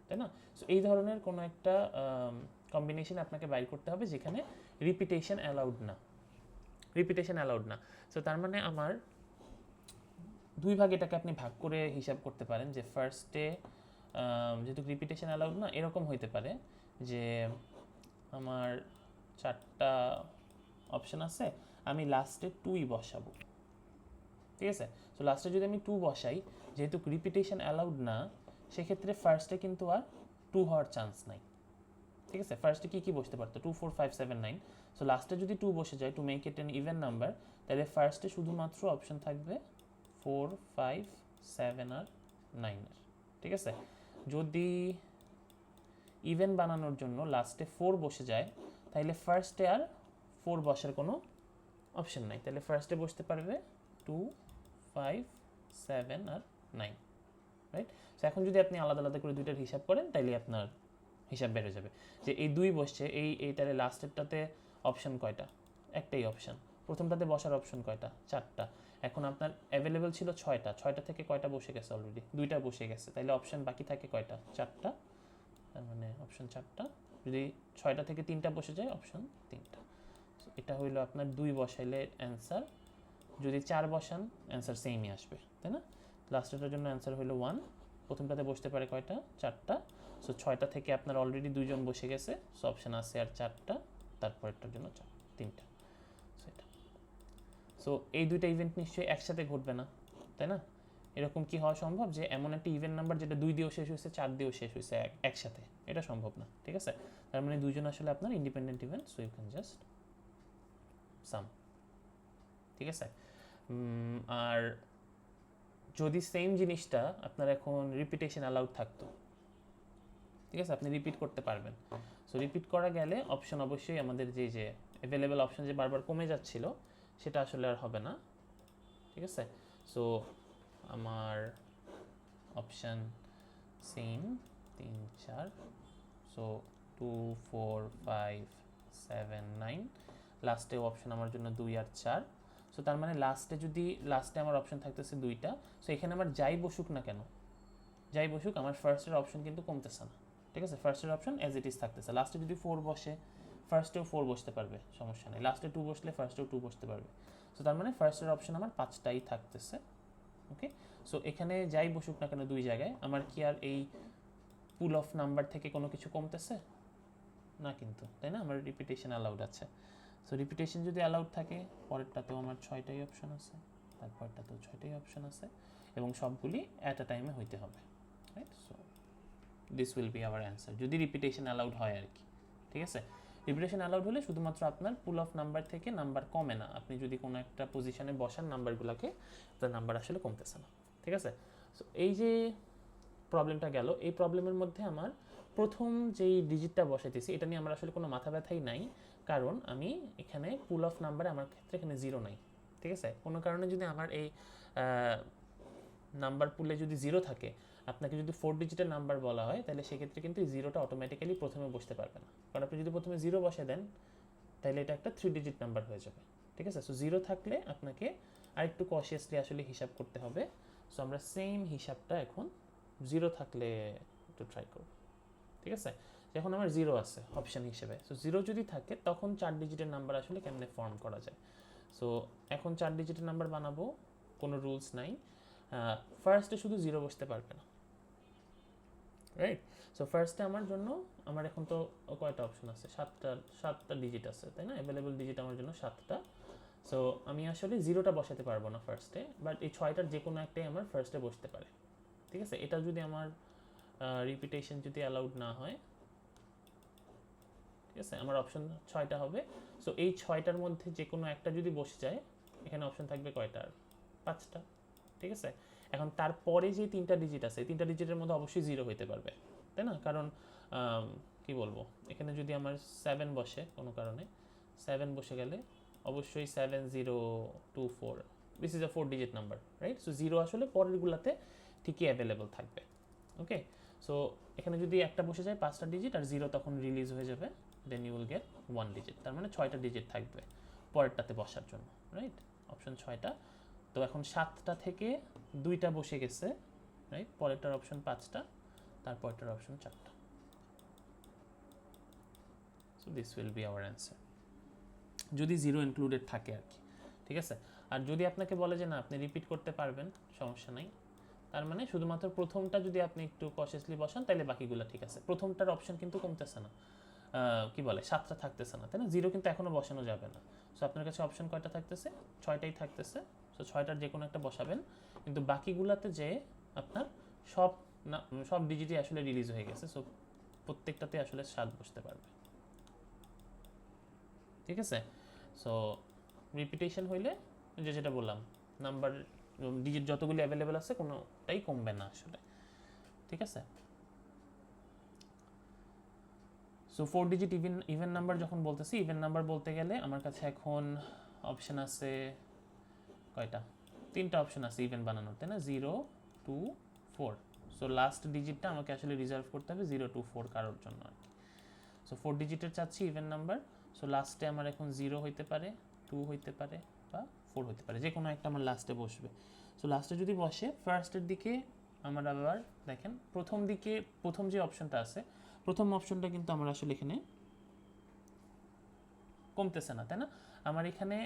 তাই না? সো এই ধরনের কোনো একটা কম্বিনেশন আপনাকে বাইর করতে হবে যেখানে রিপিটেশন অ্যালাউড না, রিপিটেশন অ্যালাউড না। সো তার মানে আমার দুই ভাগ এটাকে আপনি ভাগ করে হিসাব করতে পারেন, যে ফার্স্টে যেহেতু রিপিটেশন অ্যালাউড না, এরকম হইতে পারে যে আমার 4টা অপশন আছে, আমি লাস্টে 2ই বসাবো। ঠিক আছে, সো লাস্টে যদি আমি 2 বসাই, যেহেতু রিপিটেশন অ্যালাউড না, সেক্ষেত্রে ফার্স্টে কিন্তু আর 2 হওয়ার চান্স নাই। ঠিক আছে, ফার্স্টে কী কী বসতে পারতো? 2 4 5 7 9। সো লাস্টে যদি 2 বসে যায়, to make it an even number, তাহলে ফার্স্টে শুধুমাত্র অপশন থাকবে 4 5 7 আর 9 এর। ঠিক আছে, যদি ইভেন বানানোর জন্য লাস্টে 4 বসে যায়, তাহলে ফার্স্টে আর 4 বসার কোনো অপশন নাই, তাহলে ফার্স্টে বসতে পারবে 2 5 7 আর 9। রাইট, সো এখন যদি আপনি আলাদা আলাদা করে দুইটার হিসাব করেন, তাইলে আপনার হিসাব বেড়ে যাবে যে এই 2 বসছে, এইটারে লাস্টেরটাতে অপশন কয়টা? একটাই অপশন। প্রথমটাতে বসার অপশন কয়টা? 4টা। এখন আপনার অ্যাভেলেবেল ছিল 6টা, 6টা থেকে কয়টা বসে গেছে? অলরেডি 2টা বসে গেছে, তাহলে অপশন বাকি থাকে কয়টা? 4টা। তার মানে অপশন 4টা, যদি 6টা থেকে 3টা বসে যায়, অপশন 3টা। এটা হইলো আপনার 2 বসাইলে অ্যান্সার, যদি 4 বসান অ্যান্সার সেমই আসবে, তাই না? লাস্টেরটার জন্য অ্যান্সার হইলো 1, প্রথমটাতে বসতে পারে কয়টা, 4টা। সো 6টা থেকে আপনার অলরেডি 2জন বসে গেছে, সো অপশন আছে আর 4টা, তারপরেরটার জন্য 3টা। সো এটা, সো এই দুইটা ইভেন্ট নিশ্চয়ই একসাথে ঘটবে না, তাই না? এরকম কি হওয়া সম্ভব যে এমন একটা ইভেন্ট নাম্বার যেটা 2 দিয়েও শেষ হয়েছে, 4 দিয়েও শেষ হয়েছে একসাথে? এটা সম্ভব না, ঠিক আছে? তার মানে দুইজন আসলে আপনার independent event, so you can just sum, ঠিক আছে? আর যদি সেম জিনিসটা আপনার এখন রিপিটেশন অ্যালাউড থাকতো, ঠিক আছে, আপনি রিপিট করতে পারবেন। সো রিপিট করা গেলে অপশন অবশ্যই আমাদের যে অ্যাভেলেবেল অপশন যে বারবার কমে যাচ্ছিল সেটা আসলে আর হবে না, ঠিক আছে? সো আমার অপশন সেম 3 4, সো 2 4 5 7 9, লাস্টে অপশন আমার জন্য 2 আর 4। সো তার মানে লাস্টে আমার অপশন থাকতেছে 2টা। সো এখানে আমার যাই বসুক না কেন, যাই বসুক, আমার ফার্স্টের অপশন কিন্তু কমতেছে না, ঠিক আছে? ফার্স্টের অপশন অ্যাজ ইট ইজ থাকতেছে। লাস্টে যদি 4 বসে, ফার্স্টেও 4 বসতে পারবে, সমস্যা নেই। লাস্টে 2 বসলে ফার্স্টেও 2 বসতে পারবে। সো তার মানে ফার্স্টের অপশন আমার 5টাই থাকতেছে, ওকে? সো এখানে যাই বসুক না কেন 2 জায়গায়, আমার কি আর এই পুল অফ নাম্বার থেকে কোনো কিছু কমতেছে না কিন্তু, তাই না? আমার রিপিটেশন অ্যালাউড আছে। সো রিপিটেশন যদি অ্যালাউড থাকে, পরেরটাতেও আমার 6টাই অপশন আছে, তারপরটাতেও 6টাই অপশন আছে, এবং সবগুলি অ্যাট আ টাইমে হইতে হবে, right? So this will be our answer, যদি রিপিটেশন অ্যালাউড হয় আর কি, ঠিক আছে? রিপিটেশন অ্যালাউড হলে শুধুমাত্র আপনার পুল অফ নাম্বার থেকে নাম্বার কমে না, আপনি যদি কোনো একটা পজিশনে বসান নাম্বারগুলোকে, তো নাম্বার আসলে কমতেছে না, ঠিক আছে? সো এই যে প্রবলেমটা গেল, এই প্রবলেমের মধ্যে আমার প্রথম যেই ডিজিটটা বসাইতেছি এটা নিয়ে আমার আসলে কোনো মাথা ব্যথাই নাই, কারণ আমি এখানে পুল অফ নাম্বারে আমার ক্ষেত্রে এখানে 0 নাই, ঠিক আছে? কোনো কারণে যদি আমার এই নাম্বার পুলে যদি 0 থাকে, আপনাকে যদি 4 ডিজিটের নাম্বার বলা হয়, তাহলে সেক্ষেত্রে কিন্তু এই 0টা অটোমেটিক্যালি প্রথমে বসতে পারবে না, কারণ আপনি যদি প্রথমে 0 বসে দেন তাহলে এটা একটা 3 ডিজিট নাম্বার হয়ে যাবে, ঠিক আছে? সো 0 থাকলে আপনাকে আরেকটু কশিয়াসলি আসলে হিসাব করতে হবে। সো আমরা সেম হিসাবটা এখন 0 থাকলে একটু ট্রাই করব, ঠিক আছে? এখন আমার 0 আছে অপশন হিসেবে। সো 0 যদি থাকে তখন 4 ডিজিটের নাম্বার আসলে কেমনে ফর্ম করা যায়? সো এখন 4 ডিজিটের নাম্বার বানাবো, কোনো রুলস নাই। ফার্স্টে শুধু 0 বসতে পারবে না, রাইট? সো ফার্স্টে আমার জন্য, আমার এখন তো কয়টা অপশন আছে? 7টা ডিজিট আছে, তাই না? অ্যাভেলেবল ডিজিট আমার জন্য 7টা। সো আমি আসলে 0টা বসাতে পারবো না ফার্স্টে, বাট এই 6টার যে কোনো একটাই আমার ফার্স্টে বসতে পারে, ঠিক আছে? এটা যদি আমার রিপিটেশন যদি অ্যালাউড না হয়, ঠিক আছে, আমার অপশন 6টা হবে। সো এই 6টার মধ্যে যে কোনো একটা যদি বসে যায়, এখানে অপশন থাকবে কয়টা? 5টা, ঠিক আছে? এখন তারপরে যে 3টা ডিজিট আছে, 3টা ডিজিটের মধ্যে অবশ্যই 0 হইতে পারবে, তাই না? কারণ কি বলবো, এখানে যদি আমার 7 বসে কোনো কারণে, 7 বসে গেলে অবশ্যই 7024, this is a 4 digit number, right? So 0 আসলে পরেরগুলোতে ঠিকই অ্যাভেলেবল থাকবে, ওকে? সো এখানে যদি একটা বসে যায় 5টা ডিজিট আর 0 তখন রিলিজ হয়ে যাবে, then you will get 1 digit, তার মানে 6টা ডিজিট থাকবে পরেরটাতে বসার জন্য, রাইট? অপশন 6টা। তো এখন 7টা থেকে 2টা বসে গেছে, রাইট? পরেরটার অপশন 5টা, তারপরটার অপশন 4টা। So this will be our answer, যদি 0 ইনক্লুডেড থাকে আর কি, ঠিক আছে? আর যদি আপনাকে বলে যে না আপনি রিপিট করতে পারবেন, সমস্যা নাই, তার মানে শুধুমাত্র প্রথমটা যদি আপনি একটু কশিয়াসলি বসান তাহলে বাকিগুলো ঠিক আছে। প্রথমটার অপশন কিন্তু কমতেছে না, কি বলে 7টা থাকতেছে না, তাই না? 0 কিন্তু এখনও বসানো যাবে না। সো আপনার কাছে অপশন কয়টা থাকতেছে? 6টাই থাকতেছে। সো 6টার যে কোনো একটা বসাবেন, কিন্তু বাকিগুলোতে যে আপনার সব সব ডিজিটই আসলে রিলিজ হয়ে গেছে, সো প্রত্যেকটাতে আসলে 7 বসতে পারবে, ঠিক আছে? সো রিপিটেশন হইলে যেটা বললাম, নাম্বার ডিজিট যতগুলি অ্যাভেলেবেল আছে কোনোটাই কমবে না আসলে, ঠিক আছে? সো 4 ডিজিট ইভেন নাম্বার যখন বলতেছি, ইভেন নাম্বার বলতে গেলে আমার কাছে এখন অপশন আছে কয়টা? 3টা অপশন আছে ইভেন বানানোর, তাই না? 0 2 4। সো লাস্ট ডিজিটটা আমাকে আসলে রিজার্ভ করতে হবে 0 2 4 কারোর জন্য আর কি। সো 4 ডিজিটের চাচ্ছি ইভেন নাম্বার। সো লাস্টে আমার এখন 0 হইতে পারে, 2 হইতে পারে, বা 4 হইতে পারে, যে কোনো একটা আমার লাস্টে বসবে। সো লাস্টে যদি বসে, ফার্স্টের দিকে আমার আবার দেখেন প্রথম যে অপশনটা আছে, প্রথম অপশনটা কিন্তু আমার আসলে এখানে কমতেছে না, তাই না? আমার এখানে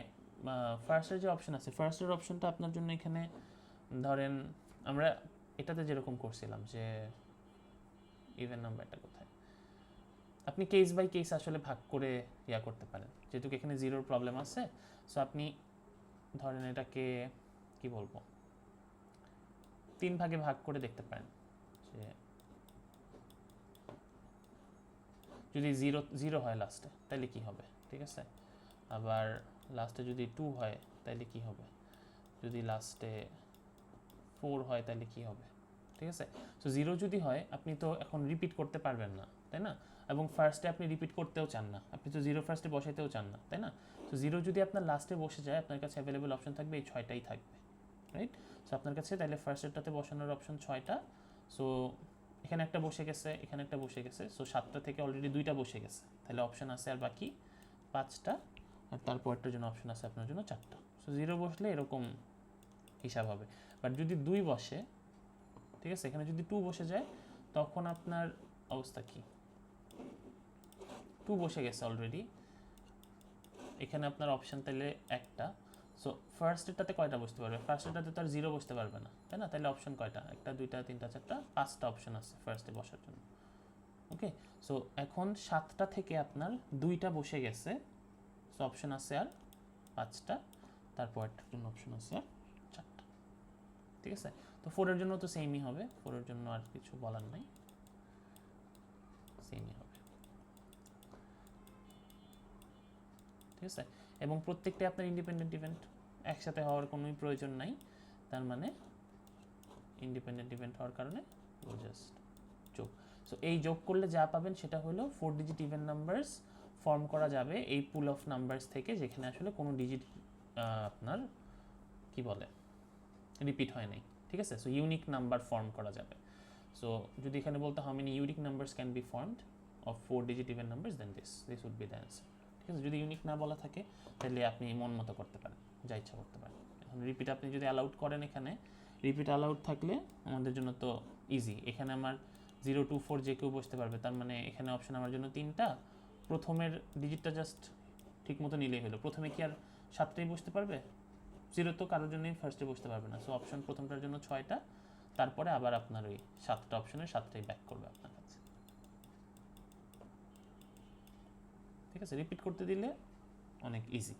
ফার্স্টের যে অপশন আছে, ফার্স্টের অপশনটা আপনার জন্য এখানে ধরেন আমরা এটাতে যেরকম করছিলাম যে ইভেন নাম্বারটা কোথায়, আপনি কেস বাই কেস আসলে ভাগ করে ইয়া করতে পারেন, যেহেতু এখানে জিরোর প্রবলেম আছে। সো আপনি ধরেন এটাকে কি বলবো 3 ভাগে ভাগ করে দেখতে পারেন যে যদি জিরো জিরো হয় লাস্টে তাহলে কি হবে, ঠিক আছে। আবার লাস্টে যদি 2 হয় তাহলে কি হবে, যদি লাস্টে 4 হয় তাহলে কি হবে, ঠিক আছে। সো জিরো যদি হয় আপনি তো এখন রিপিট করতে পারবেন না, তাই না। এবং ফার্স্টে আপনি রিপিট করতেও চান না, আপনি তো জিরো ফার্স্টে বসাইতেও চান না, তাই না। তো জিরো যদি আপনার লাস্টে বসে যায় আপনার কাছে অ্যাভেলেবল অপশন থাকবে এই 6টাই থাকবে, রাইট। সো আপনার কাছে তাহলে ফার্স্টেরটাতে বসানোর অপশন 6টা। সো এখানে একটা বসে গেছে, এখানে একটা বসে গেছে, সো 7টা থেকে অলরেডি 2টা বসে গেছে, তাহলে অপশন আছে আর বাকি 5টা, আর তারপরটার জন্য অপশন আছে আপনার জন্য 4টা। সো জিরো বসলে এরকম হিসাব হবে। বাট যদি 2 বসে, ঠিক আছে, এখানে যদি 2 বসে যায় তখন আপনার অবস্থা কি, 2 বসে গেছে অলরেডি, এখানে আপনার অপশন তাহলে একটা। সো ফার্স্টেরটাতে কয়টা বসতে পারবে, ফার্স্টেরটাতে তো আর জিরো বসতে পারবে না, তাই না। তাহলে অপশন কয়টা, একটা, দুইটা, তিনটা, চারটা, 5টা অপশন আছে ফার্স্টে বসার জন্য। ওকে, সো এখন 7টা থেকে আপনার 2টা বসে গেছে, সো অপশন আছে আর 5টা, তারপরটার জন্য অপশন আছে আর 4টা, ঠিক আছে। তো 4-এর জন্য তো সেমই হবে, 4-এর জন্য আর কিছু বলার নাই, সেমই হবে, ঠিক আছে। এবং প্রত্যেকটা আপনার ইন্ডিপেন্ডেন্ট ইভেন্ট, একসাথে হওয়ার কোনোই প্রয়োজন নাই, তার মানে ইন্ডিপেন্ডেন্ট ইভেন্ট হওয়ার কারণে জাস্ট যোগ। সো এই যোগ করলে যা পাবেন সেটা হলো 4 ডিজিট ইভেন নাম্বারস ফর্ম করা যাবে এই পুল অফ নাম্বারস থেকে, যেখানে আসলে কোনো ডিজিট আপনার কি বলে রিপিট হয় নাই, ঠিক আছে। সো ইউনিক নাম্বার ফর্ম করা যাবে। সো যদি এখানে বলতে how many unique numbers can be formed of 4 digit even numbers, then this would be the answer, ঠিক আছে। যদি ইউনিক না বলা থাকে তাহলে আপনি মন মতো করতে পারেন, যা ইচ্ছা করতে পারেন। এখন রিপিট আপনি যদি অ্যালাউড করেন, এখানে রিপিট অ্যালাউড থাকলে আমাদের জন্য তো ইজি, এখানে আমার 0 2 4 যে কেউ বসতে পারবে, তার মানে এখানে অপশন আমার জন্য 3টা, প্রথমের ডিজিটটা জাস্ট ঠিক মতো নিলেই হলো। প্রথমে কি আর 7টাই বসতে পারবে, 0 তো কারোর জন্যই ফার্স্টে বসতে পারবে না। সো অপশন প্রথমটার জন্য 6টা, তারপরে আবার আপনার ওই 7টা অপশনের 7টাই ব্যাক করবে আপনার কাছে, ঠিক আছে। রিপিট করতে দিলে অনেক ইজি।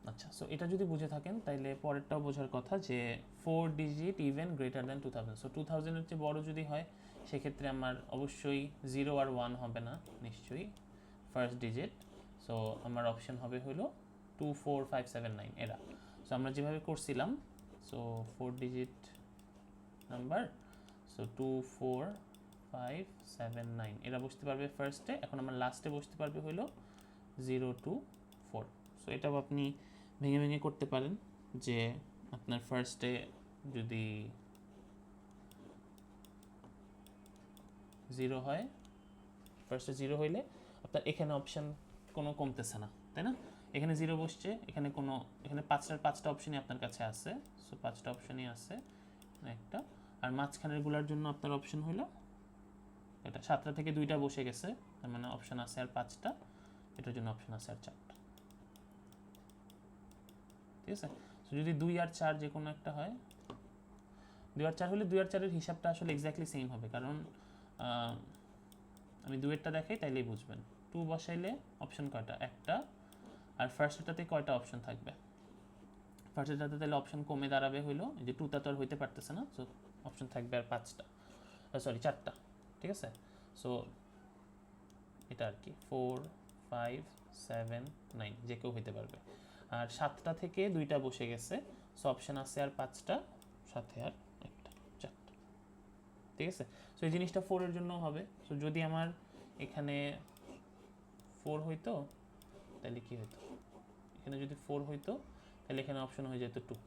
আচ্ছা, সো এটা যদি বুঝে থাকেন তাইলে পরেরটাও বোঝার কথা, যে 4 digit even greater than 2000। So 2000 এর চেয়ে বড় যদি হয় সেক্ষেত্রে আমার অবশ্যই 0 আর 1 হবে না, নিশ্চয়ই ফার্স্ট ডিজিট। সো আমার অপশন হবে হলো 2 4 5 7 9 এরা। সো আমরা যেভাবে করছিলাম, সো 4 ডিজিট নাম্বার, সো 2 4 5 7 9 এরা বসতে পারবে ফার্স্টে। এখন আমার লাস্টে বসতে পারবে হলো 0 2 4। সো এটাও আপনি ভেঙে ভেঙে করতে পারেন, যে আপনার ফার্স্টে যদি 0 হয়, ফার্স্টে 0 হইলে আপনার এখানে অপশন কোনো কমতেছে না, তাই না। এখানে 0 বসছে, এখানে কোনো, এখানে 5টা অপশনই আপনার কাছে আছে, সো 5টা অপশনই আছে একটা। আর মাঝখানের গুলার জন্য আপনার অপশন হলো এটা, 7টা থেকে 2টা বসে গেছে, তার মানে অপশন আছে আর 5টা, এটার জন্য অপশন আছে আর 4টা, ঠিক আছে। সো যদি 2 আর 4 যে কোনো একটা হয়, 2 আর 4 হলে 2 আর 4-এর হিসাবটা আসলে এক্স্যাক্টলি সেম হবে, কারণ আমি 2-এরটা দেখাই তাইলেই বুঝবেন। 2 বসাইলে অপশন কয়টা, একটা, আর ফার্স্টটাতে কয়টা অপশন থাকবে, ফার্স্টটাতে তাহলে অপশন কমে দাঁড়াবে হইলো, এই যে 2টা তো আর হইতে পারতেছে না, সো অপশন থাকবে আর 5টা, সরি 4টা, ঠিক আছে। সো এটা আর কি 4 5 7 9 যে কেউ হইতে পারবে। আর 7টা থেকে 2টা বসে গেছে, সো অপশন আছে আর 5টা, সাথে আর একটা, 4টা, ঠিক আছে। সো এই জিনিসটা 4-এর জন্য হবে। সো যদি আমার এখানে 4 হইতো তাহলে কি হতো, এখানে যদি 4 হইতো তাহলে এখানে অপশন হয়ে যেত 2,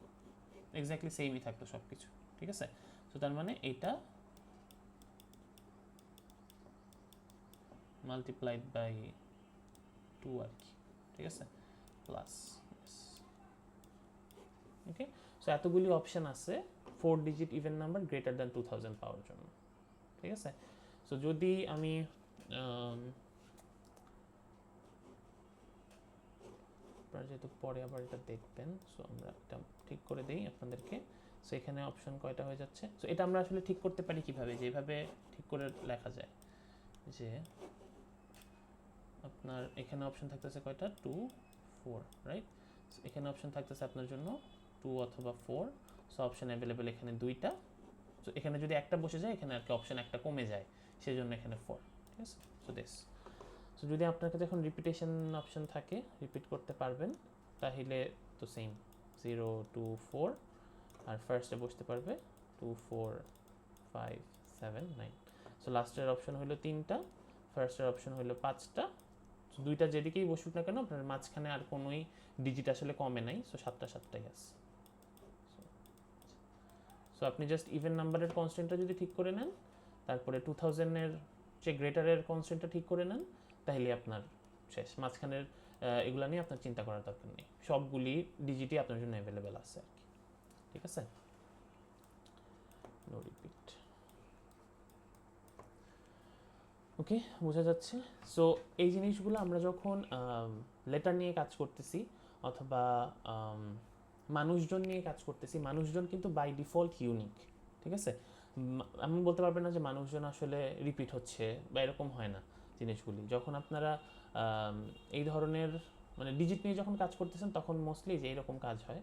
এক্স্যাক্টলি সেমই থাকতো সব কিছু, ঠিক আছে। সো তার মানে এইটা মাল্টিপ্লাইড বাই 2 আর কি, ঠিক আছে, প্লাস, ওকে। সো এতগুলি অপশন আছে 4 digit even number greater than 2000 পাওয়ার জন্য, ঠিক আছে। সো যদি আমি আপনারা যেহেতু পরে আবার এটা দেখবেন, সো আমরা একটা ঠিক করে দেই আপনাদেরকে। সো এখানে অপশন কয়টা হয়ে যাচ্ছে, সো এটা আমরা আসলে ঠিক করতে পারি কিভাবে, যেভাবে ঠিক করে লেখা যায় যে আপনার এখানে অপশন থাকতেছে কয়টা, 2 4, রাইট। সো এখানে অপশন থাকতেছে আপনার জন্য 2 অথবা 4। সো অপশন অ্যাভেলেবেল এখানে দুইটা। সো এখানে যদি একটা বসে যায় এখানে আর কি অপশন একটা কমে যায়, সেই জন্য এখানে 4, ঠিক আছে। সো দিস, সো যদি আপনার কাছে এখন রিপিটেশন অপশন থাকে, রিপিট করতে পারবেন, তাহলে তো সেম 0 2 4, আর ফার্স্টে বসতে পারবে 2 4 5 7 9। সো লাস্টের অপশন হলো 3টা, ফার্স্টের অপশন হলো 5টা। সো দুইটা যেদিকেই বসুক না কেন আপনার মাঝখানে আর কোনোই ডিজিট আসলে কমে নাই, সো 7টা 7টাই আছে। সো আপনি জাস্ট ইভেন নাম্বারের কনস্ট্যান্টটা যদি ঠিক করে নেন, তারপরে 2000-এর যে গ্রেটারের কনস্ট্যান্টটা ঠিক করে নেন, তাহলে আপনার শেষ। মাঝখানের এগুলো নিয়ে আপনার চিন্তা করার দরকার নেই, সবগুলি ডিজিটই আপনার জন্য অ্যাভেলেবেল আছে আর কি, ঠিক আছে। নো রিপিট, ওকে, বোঝা যাচ্ছে। সো এই জিনিসগুলো আমরা যখন লেটার নিয়ে কাজ করতেছি অথবা মানুষজন নিয়ে কাজ করতেছি, মানুষজন কিন্তু বাই ডিফল্ট ইউনিক, ঠিক আছে। আমি বলতে পারবেন না যে মানুষজন আসলে রিপিট হচ্ছে বা এরকম হয় না জিনিসগুলি। যখন আপনারা এই ধরনের মানে ডিজিট নিয়ে যখন কাজ করতেছেন তখন মোস্টলি যে এরকম কাজ হয়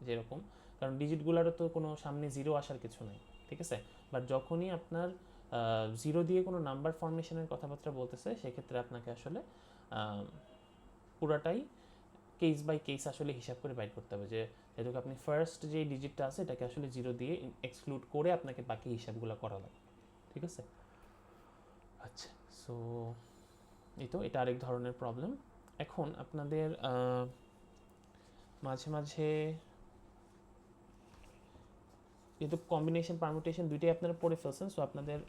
যেরকম, কারণ ডিজিটগুলোরও তো কোনো সামনে জিরো আসার কিছু নেই, ঠিক আছে। বাট যখনই আপনার জিরো দিয়ে কোনো নাম্বার ফরমেশনের কথাবার্তা বলতেছে, সেক্ষেত্রে আপনাকে আসলে পুরাটাই কেস বাই কেস আসলে হিসাব করে বাইট করতে হবে, যে যেহেতু আপনি ফার্স্ট যে ডিজিটটা আছে এটাকে আসলে জিরো দিয়ে এক্সক্লুড করে আপনাকে বাকি হিসাবগুলো করা লাগবে, ঠিক আছে। আচ্ছা, সো এই তো এটা আরেক ধরনের প্রবলেম। এখন আপনাদের মাঝে মাঝে যেহেতু কম্বিনেশন পারমুটেশন দুইটাই আপনারা পড়ে ফেলছেন, সো আপনাদের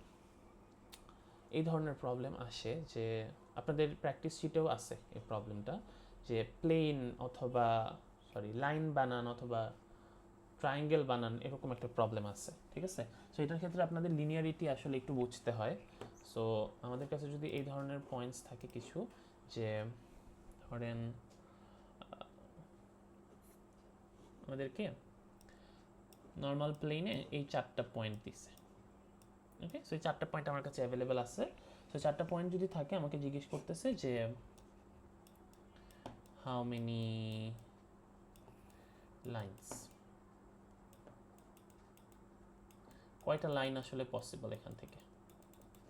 এই ধরনের প্রবলেম আসে যে আপনাদের প্র্যাকটিস শিটেও আছে এই প্রবলেমটা, যে প্লেন অথবা লাইন বানান অথবা ট্রায়াঙ্গেল বানান, এরকম একটা প্রবলেম আছে, ঠিক আছে। সো এটার ক্ষেত্রে আপনাদের লিনিয়ারিটি আসলে একটু বুঝতে হয়। সো আমাদের কাছে যদি এই ধরনের পয়েন্টস থাকে কিছু, যে ধরেন আমাদেরকে নর্মাল প্লেনে এই 4টা পয়েন্ট দিছে, ওকে। সো এই 4টা পয়েন্ট আমার কাছে অ্যাভেলেবেল আছে। সো 4টা পয়েন্ট যদি থাকে, আমাকে জিজ্ঞেস করতেছে যে হাউ মেনি লাইনস, কয়টা লাইন আসলে পসিবল এখান থেকে,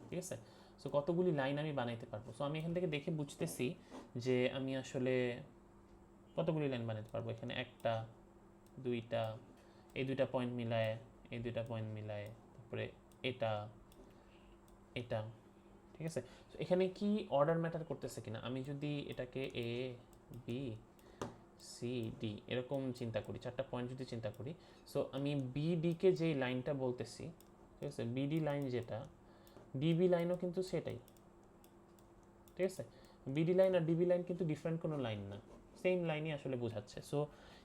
ঠিক আছে। সো কতগুলি লাইন আমি বানাইতে পারবো। সো আমি এখান থেকে দেখে বুঝতেছি যে আমি আসলে কতগুলি লাইন বানাইতে পারবো। এখানে একটা, দুইটা, এই দুইটা পয়েন্ট মিলায়, এই দুইটা পয়েন্ট মিলায়, তারপরে এটা, এটা, ঠিক আছে। সো এখানে কি অর্ডার ম্যাটার করতেছে কিনা, আমি যদি এটাকে এ বি সি ডি এরকম চিন্তা করি, 4টা পয়েন্ট যদি চিন্তা করি, সো আমি বিডিকে যেই লাইনটা বলতেছি, ঠিক আছে, বিডি লাইন যেটা, ডিবি লাইনও কিন্তু সেটাই, ঠিক আছে। বিডি লাইন আর ডিবি লাইন কিন্তু ডিফারেন্ট কোনো লাইন না, সেম লাইনই আসলে বোঝাচ্ছে। সো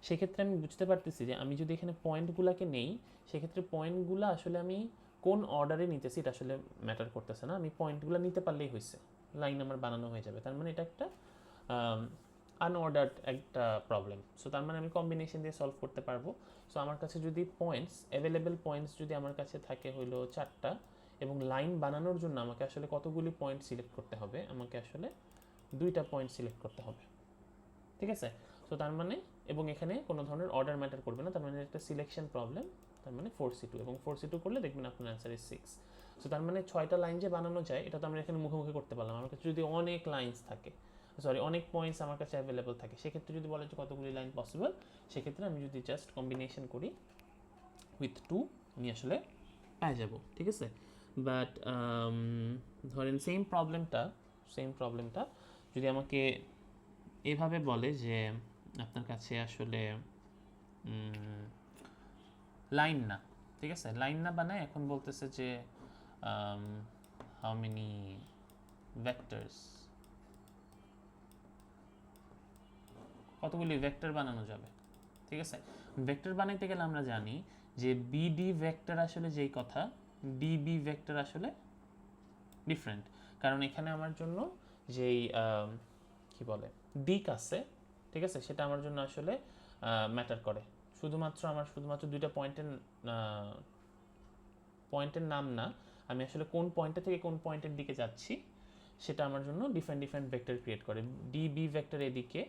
সেক্ষেত্রে আমি বুঝতে পারতেছি যে আমি যদি এখানে পয়েন্টগুলোকে নেই, সেক্ষেত্রে পয়েন্টগুলো আসলে আমি কোন অর্ডারে নিতেছি এটা আসলে ম্যাটার করতেছে না, আমি পয়েন্টগুলো নিতে পারলেই হয়েছে, লাইন আমার বানানো হয়ে যাবে। তার মানে এটা একটা আনঅর্ডার্ড একটা প্রবলেম। সো তার মানে আমি কম্বিনেশন দিয়ে সলভ করতে পারবো। সো আমার কাছে যদি পয়েন্টস অ্যাভেলেবেল পয়েন্টস যদি আমার কাছে থাকে হইলো 4টা, এবং লাইন বানানোর জন্য আমাকে আসলে কতগুলি পয়েন্ট সিলেক্ট করতে হবে, আমাকে আসলে 2টা পয়েন্ট সিলেক্ট করতে হবে, ঠিক আছে। সো তার মানে, এবং এখানে কোনো ধরনের অর্ডার ম্যাটার করবে না, তার মানে একটা সিলেকশন প্রবলেম, তার মানে 4C2, এবং 4C2 করলে দেখবেন আপনার অ্যান্সার ইজ 6। সো তার মানে 6টা লাইন যে বানানো যায় এটা তো আমরা এখানে মুখে মুখে করতে পারলাম। আমার কাছে যদি অনেক লাইনস থাকে, অনেক পয়েন্টস আমার কাছে অ্যাভেলেবল থাকে, সেক্ষেত্রে যদি বলে যে কতগুলি লাইন পসিবল, সেক্ষেত্রে আমি যদি জাস্ট কম্বিনেশন করি উইথ 2, আমি আসলে পেয়ে যাব, ঠিক আছে। বাট ধরেন সেম প্রবলেমটা যদি আমাকে এভাবে বলে যে আপনার কাছে আসলে লাইন না, ঠিক আছে, লাইন না বানায় এখন বলতেছে যে হাউ মেনি ভেক্টরস, কতগুলি ভেক্টর বানানো যাবে, ঠিক আছে। ভেক্টর বানাইতে গেলে আমরা জানি যে বিডি ভেক্টর আসলে যেই কথা, ডিবি ভেক্টর আসলে ডিফারেন্ট, কারণ এখানে আমার জন্য যেই কি বলে দিক আছে, ঠিক আছে, সেটা আমার জন্য আসলে ম্যাটার করে শুধুমাত্র দুইটা পয়েন্টের নাম না, আমি আসলে কোন পয়েন্টে থেকে কোন পয়েন্টের দিকে যাচ্ছি সেটা আমার জন্য ডিফারেন্ট ভেক্টর ক্রিয়েট করে। ডি বি ভেক্টর এদিকে,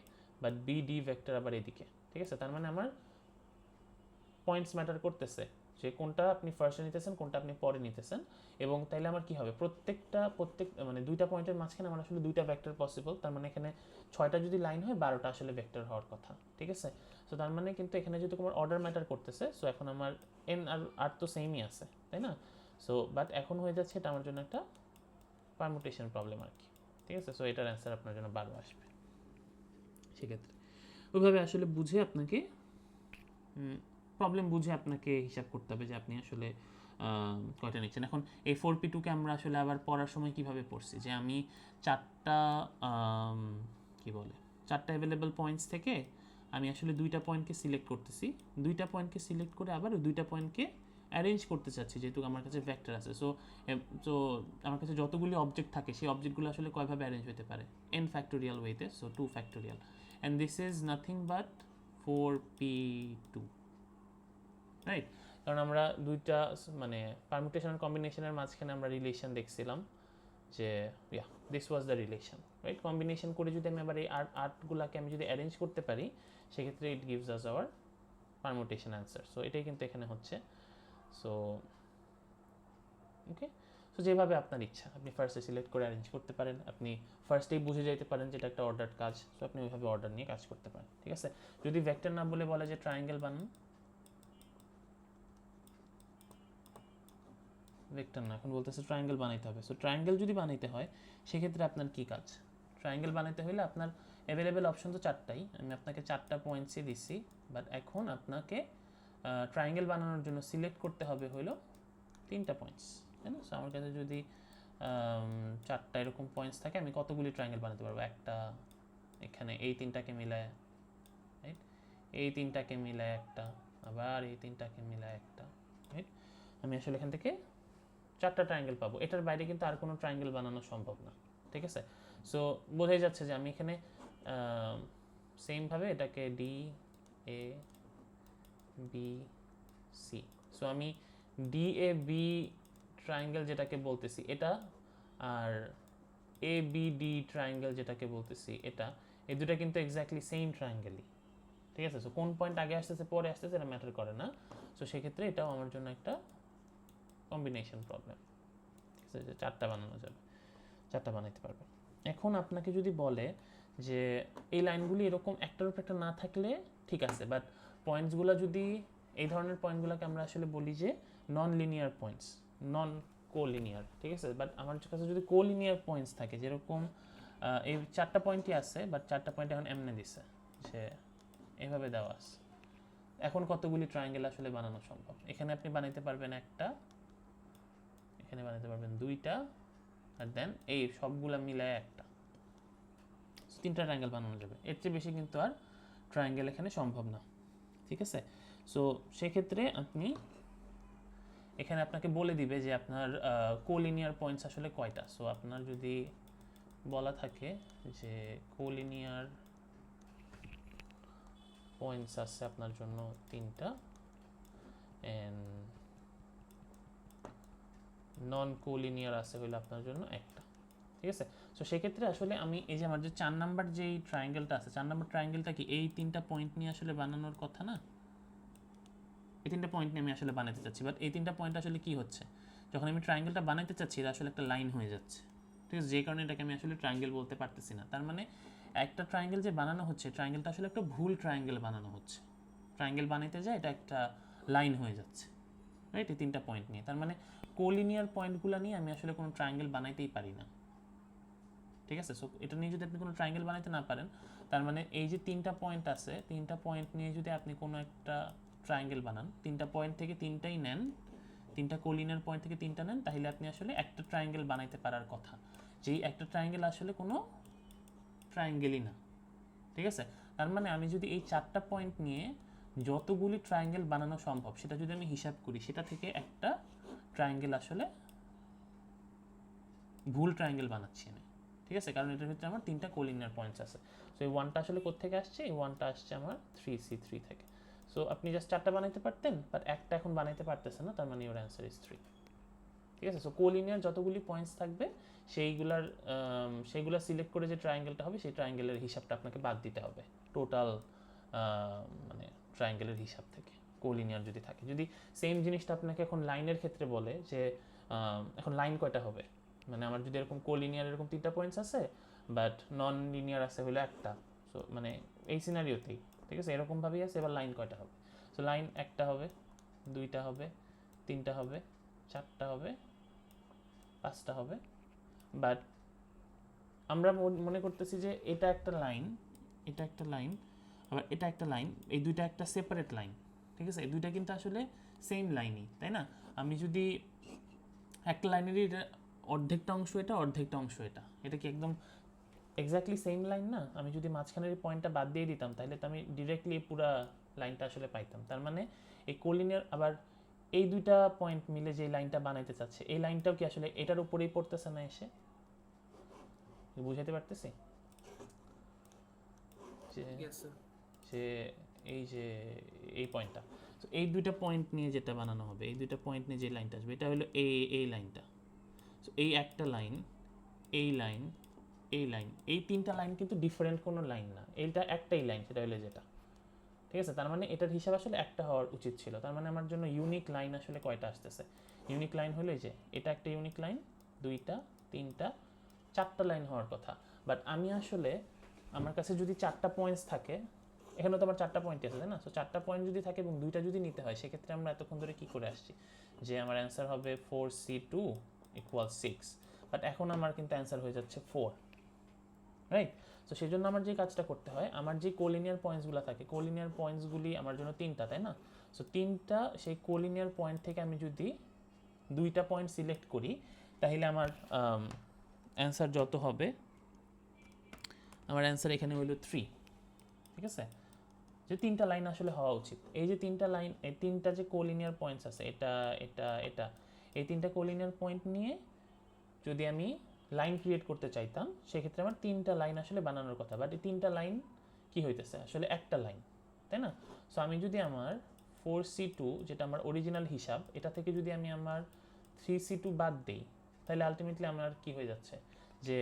বাট বি ডি ভেক্টর আবার এদিকে, ঠিক আছে? তার মানে আমার পয়েন্টস ম্যাটার করতেছে, যে কোনটা আপনি ফার্স্টে নিতেছেন, কোনটা আপনি পরে নিতেছেন। এবং তাইলে আমার কি হবে, প্রত্যেক মানে দুইটা পয়েন্টের মাঝখানে আমার আসলে দুইটা ভেক্টর পসিবল। তার মানে এখানে 6টা যদি লাইন হয়, 12টা আসলে ভেক্টর হওয়ার কথা, ঠিক আছে? সো তার মানে কিন্তু এখানে যদি তোমার অর্ডার ম্যাটার করতেছে, সো এখন আমার এন আর আর তো সেমই আছে, তাই না? সো বাট এখন হয়ে যাচ্ছে এটা আমার জন্য একটা পারমুটেশন প্রবলেম আর কি, ঠিক আছে? সো এটার অ্যান্সার আপনার জন্য 12 আসবে সেক্ষেত্রে। ওইভাবে আসলে বুঝে আপনাকে প্রবলেম বুঝে আপনাকে হিসাব করতে হবে যে আপনি আসলে কয়টা নিচ্ছেন। এখন এই 4p2কে আমরা আসলে আবার পড়ার সময় কিভাবে পড়ছি, যে আমি চারটা কি বলে 4টা অ্যাভেলেবল পয়েন্টস থেকে আমি আসলে দুইটা পয়েন্টকে সিলেক্ট করতেছি, দুইটা পয়েন্টকে সিলেক্ট করে আবার ওই দুইটা পয়েন্টকে অ্যারেঞ্জ করতে চাচ্ছি, যেহেতু আমার কাছে ভেক্টর আছে। সো আমার কাছে যতগুলি অবজেক্ট থাকে সেই অবজেক্টগুলো আসলে কয়ভাবে অ্যারেঞ্জ হতে পারে, n ফ্যাক্টোরিয়াল ওয়েতে, so 2 factorial, and this is nothing but 4p2, right? কারণ আমরা দুইটা মানে পারমুটেশন কম্বিনেশনের মাঝখানে আমরা রিলেশন দেখছিলাম, যে this was the relation, right? Combination করে যদি আমি আবার এই আর্টগুলোকে আমি যদি অ্যারেঞ্জ করতে পারি, সেক্ষেত্রে it gives us our permutation answer. So এটাই কিন্তু এখানে হচ্ছে। সো ওকে, সো যেভাবে আপনার ইচ্ছা, আপনি ফার্স্টে সিলেক্ট করে অ্যারেঞ্জ করতে পারেন, আপনি ফার্স্টেই বুঝে যেতে পারেন যেটা একটা অর্ডার কাজ, সো আপনি ওইভাবে অর্ডার নিয়ে কাজ করতে পারেন, ঠিক আছে? যদি ভেক্টর না বলে যে ট্রায়াঙ্গেল বানান, ভেক্টর না, এখন বলতেছে ট্রায়াঙ্গেল বানাইতে হবে। সো ট্রায়াঙ্গেল যদি বানাইতে হয়, সেক্ষেত্রে আপনার কি কাজ? ট্রায়াঙ্গেল বানাইতে হলে আপনার অ্যাভেলেবেল অপশন তো 4টাই, আমি আপনাকে 4টা পয়েন্টসই দিচ্ছি, বাট এখন আপনাকে ট্রায়াঙ্গেল বানানোর জন্য সিলেক্ট করতে হবে হলো 3টা পয়েন্টস, তাই না? সো আমার কাছে যদি 4টা এরকম পয়েন্টস থাকে, আমি কতগুলি ট্রায়াঙ্গেল বানাতে পারবো? একটা, এখানে এই 3টাকে মিলায়, রাইট? এই 3টাকে মিলায় একটা, আবার এই 3টাকে মিলায় একটা, রাইট? আমি আসলে এখান থেকে 4টা ট্রায়াঙ্গেল পাবো, এটার বাইরে কিন্তু আর কোনো ট্রায়াঙ্গেল বানানো সম্ভব না, ঠিক আছে? সো বোঝাই যাচ্ছে যে আমি এখানে সেমভাবে এটাকে D A B C, so আমি ডি এ বি ট্রায়াঙ্গেল যেটাকে বলতেছি এটা, আর এ বি ডি ট্রায়াঙ্গেল যেটাকে বলতেছি এটা, এই দুটা কিন্তু এক্স্যাক্টলি সেম ট্রায়াঙ্গেলই, ঠিক আছে? সো কোন পয়েন্ট আগে আসতেছে পরে আসতেছে এটা ম্যাটার করে না। সো সেক্ষেত্রে এটাও আমার জন্য একটা কম্বিনেশন প্রবলেম, ঠিক আছে? যে 4টা বানানো যাবে, 4টা বানাইতে পারবে। এখন আপনাকে যদি বলে যে এই লাইনগুলি এরকম একটার উপর একটা না থাকলে ঠিক আছে, বাট পয়েন্টসগুলো যদি এই ধরনের পয়েন্টগুলোকে আমরা আসলে বলি যে নন লিনিয়ার পয়েন্টস, নন কোলিনিয়ার, ঠিক আছে? বাট আমার কাছে যদি কোলিনিয়ার পয়েন্টস থাকে, যেরকম এই 4টা পয়েন্টই আছে, বাট 4টা পয়েন্ট এখন এমনে দিছে যে এইভাবে দেওয়া আছে, এখন কতগুলি ট্রায়াঙ্গেল আসলে বানানো সম্ভব? এখানে আপনি বানাইতে পারবেন একটা, এখানে বানাইতে পারবেন 2টা, আর দেন এই সবগুলা মিলায় একটা, 3টা ট্রায়াঙ্গেল বানানো যাবে। এর চেয়ে বেশি কিন্তু আর ট্রায়াঙ্গেল এখানে সম্ভব না, ঠিক আছে? সো সেক্ষেত্রে আপনি এখানে আপনাকে বলে দিবে যে আপনার কোলিনিয়ার পয়েন্টস আসলে কয়টা। সো আপনার যদি বলা থাকে যে কোলিনিয়ার পয়েন্টস আছে আপনার জন্য 3টা, এন্ড নন কোলিনিয়ার আছে হইলো আপনার জন্য একটা, ঠিক আছে? সো সেক্ষেত্রে আসলে আমি এই যে আমার যে 4 নাম্বার যেই ট্রায়াঙ্গেলটা আছে, 4 নাম্বার ট্রায়াঙ্গেলটা কি এই 3টা পয়েন্ট নিয়ে আসলে বানানোর কথা না? এই 3টা পয়েন্ট নিয়ে আমি আসলে বানাতে চাচ্ছি, বাট এই 3টা পয়েন্ট আসলে কি হচ্ছে, যখন আমি ট্রায়াঙ্গেলটা বানাতে চাচ্ছি এটা আসলে একটা লাইন হয়ে যাচ্ছে, ঠিক আছে? যে কারণে এটাকে আমি আসলে ট্রায়াঙ্গেল বলতে পারতেছি না। তার মানে একটা ট্রায়াঙ্গেল যে বানানো হচ্ছে, ট্রায়াঙ্গেলটা আসলে একটা ভুল ট্রায়াঙ্গেল বানানো হচ্ছে, ট্রায়াঙ্গেল বানাইতে যায় এটা একটা লাইন হয়ে যাচ্ছে, রাইট? এই 3টা পয়েন্ট নিয়ে, তার মানে কোলিনিয়ার পয়েন্টগুলো নিয়ে আমি আসলে কোনো ট্রায়াঙ্গেল বানাইতেই পারি না, ঠিক আছে? সো এটা নিয়ে যদি আপনি কোনো ট্রায়াঙ্গেল বানাইতে না পারেন, তার মানে এই যে 3টা পয়েন্ট আছে, 3টা পয়েন্ট নিয়ে যদি আপনি কোনো একটা ট্রায়াঙ্গেল বানান, 3টা পয়েন্ট থেকে 3টাই নেন, 3টা কোলিনিয়ার পয়েন্ট থেকে 3টা নেন, তাহলে আপনি আসলে একটা ট্রায়াঙ্গেল বানাইতে পারার কথা, যেই একটা ট্রায়াঙ্গেল আসলে কোনো ট্রায়াঙ্গেলই না, ঠিক আছে? তার মানে আমি যদি এই 4টা পয়েন্ট নিয়ে যতগুলি ট্রায়াঙ্গেল বানানো সম্ভব সেটা যদি আমি হিসাব করি, সেটা থেকে একটা ট্রায়াঙ্গেল আসলে ভুল ট্রায়াঙ্গেল বানাচ্ছি আমি, ঠিক আছে? কারণ এটার ভিতরে আমার 3টা কোলিনিয়ার পয়েন্টস আছে। সো এই 1টা আসলে কোথা থেকে আসছে? এই 1টা আসছে আমার 3C3 থেকে। সো আপনি জাস্ট 4টা বানাইতে পারতেন, বাট একটা এখন বানাইতে পারতেছেন না, তার মানে ইউর অ্যান্সার ইজ 3। ঠিক আছে? সো কোলিনিয়ার যতগুলি পয়েন্টস থাকবে সেইগুলা সিলেক্ট করে যে ট্রায়াঙ্গেলটা হবে সেই ট্রায়াঙ্গেলের হিসাবটা আপনাকে বাদ দিতে হবে টোটাল মানে ট্রায়াঙ্গেলের হিসাব থেকে, কোলিনিয়ার যদি থাকে। যদি সেম জিনিসটা আপনাকে এখন লাইনের ক্ষেত্রে বলে যে এখন লাইন কয়টা হবে, মানে আমার যদি এরকম কোলিনিয়ার এরকম 3টা পয়েন্টস আছে বাট নন লিনিয়ার আছে হলো একটা, সো মানে এই সিনারিওতেই, ঠিক আছে, এরকমভাবেই আছে। এবার লাইন কয়টা হবে? সো লাইন একটা হবে, 2টা হবে, 3টা হবে, 4টা হবে, 5টা হবে। বাট আমরা মনে করতেছি যে এটা একটা লাইন, এটা একটা লাইন, আবার এটা একটা লাইন, এই দুইটা একটা সেপারেট লাইন। ঠিক আছে? এই দুইটা কিন্তু আসলে সেম লাইনই, তাই না? আমি যদি একটা লাইনেরই এটা অর্ধেকটা অংশ এটা, অর্ধেকটা অংশ এটা, এটা কি একদম এক্স্যাক্টলি সেম লাইন না? আমি যদি মাঝখানের পয়েন্টটা বাদ দিয়ে দিতাম তাহলে তো আমি ডিরেক্টলি পুরো লাইনটা আসলে পাইতাম। তার মানে এই কোলিনিয়ার আবার এই দুইটা পয়েন্ট মিলে যে লাইনটা বানাইতে চাচ্ছে এই লাইনটাও কি আসলে এটার উপরেই পড়তেছে না এসে? বুঝাতে পারতেছি যে যে এই যে এই পয়েন্টটা, তো এই দুইটা পয়েন্ট নিয়ে যেটা বানানো হবে, এই দুইটা পয়েন্ট নিয়ে যে লাইনটা আসবে এটা হলো এই লাইনটা। সো এই একটা লাইন, এই লাইন, এই লাইন, এই 3টা লাইন কিন্তু ডিফারেন্ট কোনো লাইন না, এইটা একটাই লাইন, সেটা হলো যেটা। ঠিক আছে? তার মানে এটার হিসাব আসলে একটা হওয়ার উচিত ছিল। তার মানে আমার জন্য ইউনিক লাইন আসলে কয়টা আসতেছে? ইউনিক লাইন হলো যে এটা একটা ইউনিক লাইন, 2টা, 3টা, 4টা লাইন হওয়ার কথা। বাট আমি আসলে আমার কাছে যদি 4টা পয়েন্টস থাকে, এখানে তো আমার 4টা পয়েন্ট আছে, তাই না? সো 4টা পয়েন্ট যদি থাকে এবং 2টা যদি নিতে হয়, সেক্ষেত্রে আমরা এতক্ষণ ধরে কী করে আসছি যে আমার অ্যান্সার হবে 4c2 = 6, বাট এখন আমার কিন্তু অ্যান্সার হয়ে যাচ্ছে 4, রাইট? তো সেই জন্য আমার যে কাজটা করতে হয়, আমার যে কোলিনিয়ার পয়েন্টসগুলো থাকে, কোলিনিয়ার পয়েন্টসগুলি আমার জন্য 3টা, তাই না? সো 3টা সেই কোলিনিয়ার পয়েন্ট থেকে আমি যদি 2টা পয়েন্ট সিলেক্ট করি তাহলে আমার অ্যান্সার যত হবে, আমার অ্যান্সার এখানে হলো 3। ঠিক আছে? যে 3টা লাইন আসলে হওয়া উচিত। এই যে 3টা লাইন, এই 3টা যে কোলিনিয়ার পয়েন্টস আছে, এটা এটা এটা, এই 3টা কোলিনিয়ার পয়েন্ট নিয়ে যদি আমি লাইন ক্রিয়েট করতে চাইতাম, সেক্ষেত্রে আমার 3টা লাইন আসলে বানানোর কথা। বাট এই 3টা লাইন কি হইতেছে আসলে একটা লাইন, তাই না? সো আমি যদি আমার 4c2 যেটা আমার অরিজিনাল হিসাব, এটা থেকে যদি আমি আমার 3c2 বাদ দিই, তাহলে আলটিমেটলি আমার কি হয়ে যাচ্ছে যে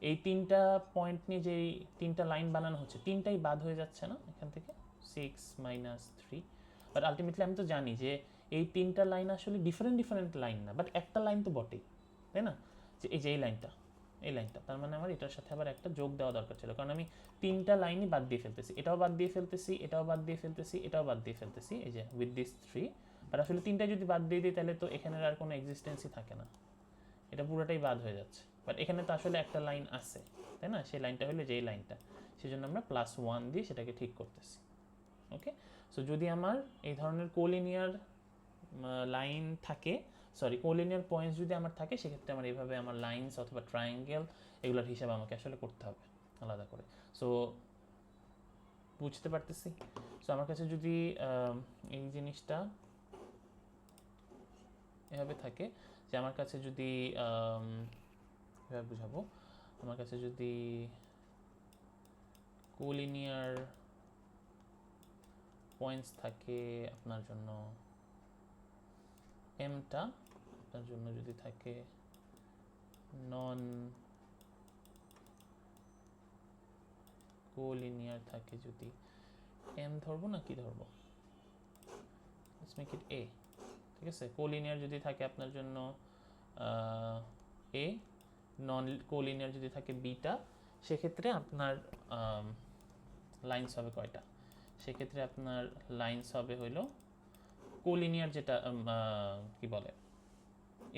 এই 3টা পয়েন্ট নিয়ে যেই 3টা লাইন বানানো হচ্ছে, 3টাই বাদ হয়ে যাচ্ছে না এখান থেকে, 6 - 3। বাট আলটিমেটলি আমি তো জানি যে এই 3টা লাইন আসলে ডিফারেন্ট লাইন না, বাট একটা লাইন তো বটেই, তাই না? যে এই যে এই লাইনটা, এই লাইনটা, তার মানে আমার এটার সাথে আবার একটা যোগ দেওয়া দরকার ছিল, কারণ আমি 3টা লাইনই বাদ দিয়ে ফেলতেছি, এটাও বাদ দিয়ে ফেলতেছি, এটাও বাদ দিয়ে ফেলতেছি, এটাও বাদ দিয়ে ফেলতেছি, এই যে উইথ দিস 3। আর আসলে 3টা যদি বাদ দিয়ে দিই তাহলে তো এখানের আর কোনো এক্সিস্টেন্সই থাকে না, এটা পুরোটাই বাদ হয়ে যাচ্ছে। বাট এখানে তো আসলে একটা লাইন আছে, তাই না? সেই লাইনটা হলো যেই লাইনটা, সেই জন্য আমরা +1 দিয়ে সেটাকে ঠিক করতেছি। ওকে? সো যদি আমার এই ধরনের কোলিনিয়ার লাইন থাকে, সরি কোলিনিয়ার পয়েন্টস যদি আমার থাকে, সেক্ষেত্রে আমার এইভাবে আমার লাইনস অথবা ট্রায়াঙ্গেল এগুলোর হিসাব আমাকে আসলে করতে হবে আলাদা করে। সো বুঝতে পারতেছি? সো আমার কাছে যদি এই জিনিসটা এভাবে থাকে যে আমার কাছে যদি এভাবে বুঝাবো, আমার কাছে যদি কোলিনিয়ার পয়েন্টস থাকে আপনার জন্য এমটা, আপনার জন্য যদি থাকে নন কোলিনিয়ার থাকে, যদি এম ধরবো না কি ধরবো, লেটস মেক ইট এ। ঠিক আছে? কোলিনিয়ার যদি থাকে আপনার জন্য এ, নন কোলিনিয়ার যদি থাকে বিটা, সেক্ষেত্রে আপনার লাইন্স হবে কয়টা? সেক্ষেত্রে আপনার লাইন্স হবে হইলো কোলিনিয়ার যেটা কি বলে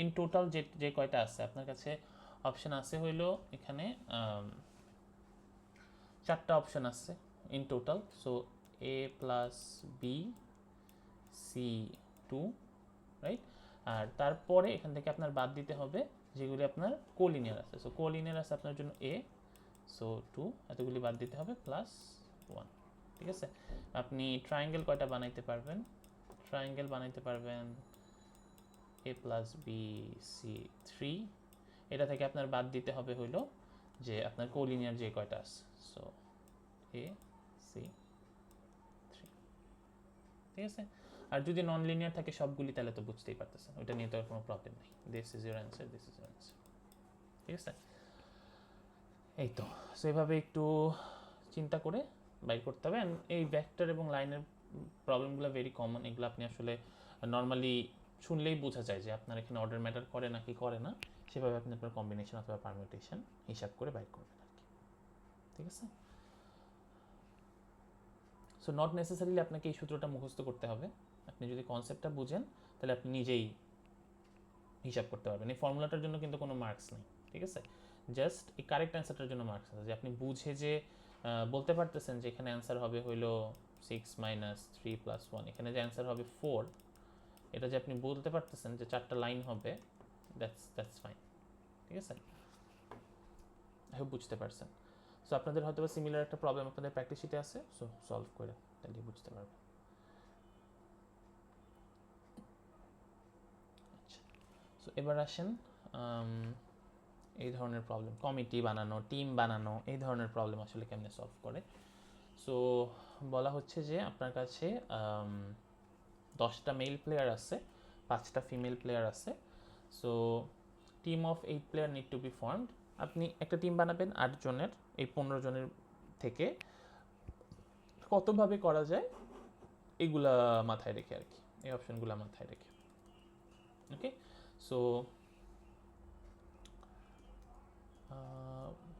ইন টোটাল যে কয়টা আছে আপনার কাছে অপশন আছে হইলো এখানে 4টা অপশন আছে in total. So a + b c2, right? আর তারপরে এখান থেকে আপনার বাদ দিতে হবে যেগুলি আপনার কোলিনিয়ার আছে। সো কোলিনিয়ার আছে আপনার জন্য a, সো 2, এতগুলি বাদ দিতে হবে +1। ঠিক আছে? আপনি ট্রায়াঙ্গেল কয়টা বানাইতে পারবেন? ট্রায়াঙ্গেল বানাইতে পারবেন a + b c3, এটা থেকে আপনার বাদ দিতে হবে হইলো যে আপনার কোলিনিয়ার যে কয়টা আছে, সো a c3। ঠিক আছে? আর যদি নন লিনিয়ার থাকে সবগুলি তাহলে তো বুঝতেই পারতেছেন, ওইটা নিয়ে তো আর কোনো প্রবলেম নেই। This is your answer, this is your answer, ঠিক আছে? এই তো, সো এভাবে একটু চিন্তা করে বাইর করতে হবে। অ্যান্ড এই ভেক্টর এবং লাইনের প্রবলেমগুলো ভেরি কমন, এগুলো আপনি আসলে নর্মালি শুনলেই বোঝা যায় যে আপনার এখানে অর্ডার ম্যাটার করে নাকি করে না, সেভাবে আপনি আপনার কম্বিনেশন অথবা পারমিউটেশন হিসাব করে বাইর করবেন আর কি, ঠিক আছে? সো নট নেসেসারিলি আপনাকে এই সূত্রটা মুখস্থ করতে হবে, আপনি যদি কনসেপ্টটা বুঝেন তাহলে আপনি নিজেই হিসাব করতে পারবেন। এই ফর্মুলাটার জন্য কিন্তু কোনো মার্কস নেই, ঠিক আছে? জাস্ট এই কারেক্ট অ্যান্সারটার জন্য মার্কস আছে, যে আপনি বুঝে যে বলতে পারতেছেন যে এখানে অ্যান্সার হবে হইলো 6 মাইনাস 3 প্লাস 1, এখানে যে অ্যান্সার হবে 4, এটা যে আপনি বলতে পারতেছেন যে 4টা লাইন হবে, দ্যাটস ফাইন, ঠিক আছে? আই হোপ বুঝতে পারছেন। সো আপনাদের হয়তো সিমিলার একটা প্রবলেম আপনাদের প্র্যাকটিস শিটে আছে, সো সলভ করে তাহলে বুঝতে পারবেন। আচ্ছা, সো এবার আসেন এই ধরনের প্রবলেম, কমিটি বানানো, টিম বানানো, এই ধরনের প্রবলেম আসলে কেমনে সলভ করে। সো বলা হচ্ছে যে আপনার কাছে 10টা মেল প্লেয়ার আছে, 5টা ফিমেল প্লেয়ার আছে। So team of 8 player need to B formed. আপনি একটা টিম বানাবেন 8 জনের, এই 15 জনের থেকে কতভাবে করা যায় এগুলা মাথায় রেখে আর কি, এই অপশনগুলো মাথায় রেখে। ওকে, সো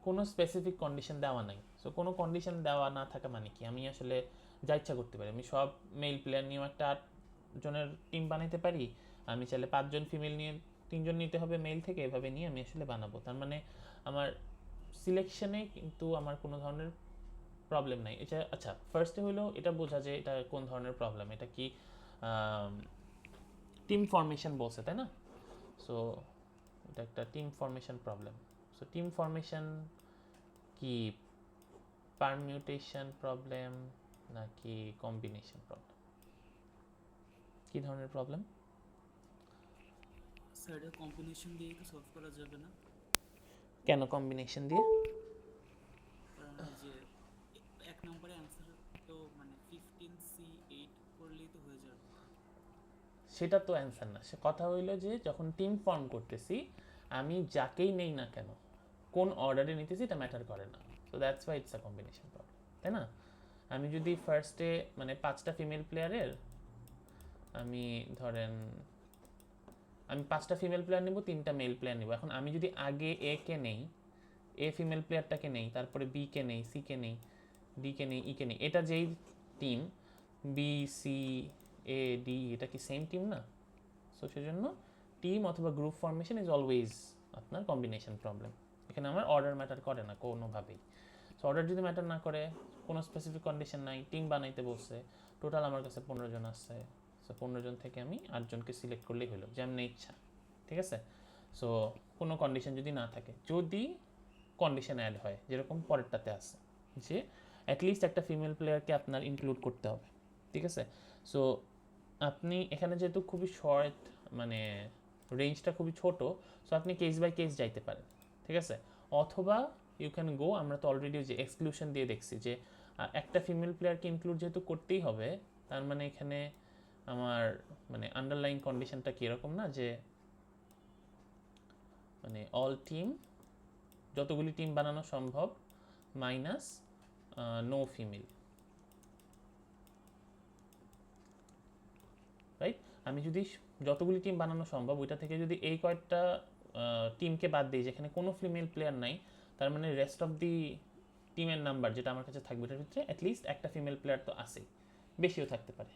কোনো স্পেসিফিক কন্ডিশন দেওয়া নাই। সো কোনো কন্ডিশন দেওয়া না থাকা মানে কি, আমি আসলে যা ইচ্ছা করতে পারি, আমি সব মেল প্লেয়ার নিয়েও একটা 8 জনের টিম বানাইতে পারি, আমি চাইলে 5 জন ফিমেল নিয়ে 3 জন নিতে হবে মেল থেকে, এভাবে নিয়ে আমি আসলে বানাবো। তার মানে আমার সিলেকশনে কিন্তু আমার কোনো ধরনের প্রবলেম নাই। এটা আচ্ছা, ফার্স্টে হলো এটা বোঝা যে এটা কোন ধরনের প্রবলেম, এটা কি টিম ফরমেশন বলছে, তাই না? সো এটা একটা team formation problem. So team formation কি পারমিউটেশন প্রবলেম নাকি কম্বিনেশন প্রবলেম, কি ধরনের প্রবলেম? স্যার এটা কম্বিনেশন দিয়ে তো সলভ করা যাবে না, কেন কম্বিনেশন দিয়ে? কারণ এই যে 1 নম্বরে অ্যান্সার তো মানে 15C8 করলেই তো হয়ে যাবে। সেটা তো অ্যান্সার না, সে কথা হইলো যে যখন টিম ফর্ম করতেছি আমি যাকেই নেই না কেন কোন অর্ডারে নিতেছি এটা ম্যাটার করে না। So that's why it's a combination problem, তাই না? আমি যদি ফার্স্টে মানে 5টা ফিমেল প্লেয়ারের আমি ধরেন আমি 5টা ফিমেল প্লেয়ার নেব, 3টা মেল প্লেয়ার নেব, এখন আমি যদি আগে এ কে নেই, এ ফিমেল প্লেয়ারটাকে নেই, তারপরে বি কে নেই, সি কে নেই, ডি কে নেই, ই কে নেই, এটা যেই team B C A D, এটা কি সেম টিম না? সো সেজন্য টিম অথবা গ্রুপ ফরমেশন ইজ অলওয়েজ আপনার কম্বিনেশন প্রবলেম, এখানে আমার অর্ডার ম্যাটার করে না কোনোভাবেই। সো অর্ডার যদি ম্যাটার না করে, কোনো স্পেসিফিক কন্ডিশন নাই, টিম বানাইতে বলছে, টোটাল আমার কাছে 15 জন আছে, সো 15 জন থেকে আমি 8 জনকে সিলেক্ট করলেই হলো যেমনি ইচ্ছা, ঠিক আছে? সো কোনো কন্ডিশন যদি না থাকে, যদি কন্ডিশন অ্যাড হয় যেরকম পরেরটাতে আছে যে অ্যাটলিস্ট একটা ফিমেল প্লেয়ারকে আপনার ইনক্লুড করতে হবে, ঠিক আছে? সো আপনি এখানে যেহেতু খুবই শর্ট, মানে রেঞ্জটা খুবই ছোট, সো আপনি কেস বাই কেস যাইতে পারেন, ঠিক আছে? অথবা ইউ ক্যান গো, আমরা তো অলরেডি যে এক্সক্লুশন দিয়ে দেখছি যে একটা ফিমেল প্লেয়ারকে ইনক্লুড যেহেতু করতেই হবে, তার মানে এখানে আমার মানে আন্ডারলাইন কন্ডিশনটা কীরকম না, যে মানে অল টিম, যতগুলি টিম বানানো সম্ভব মাইনাস নো ফিমেল, রাইট? আমি যদি যতগুলি টিম বানানো সম্ভব ওইটা থেকে যদি এই কয়েকটা টিমকে বাদ দিই যেখানে কোনো ফিমেল প্লেয়ার নাই, তার মানে রেস্ট অফ দি টিমের নাম্বার যেটা আমার কাছে থাকবে এটার ভিতরে অ্যাটলিস্ট একটা ফিমেল প্লেয়ার তো আছেই, বেশিও থাকতে পারে,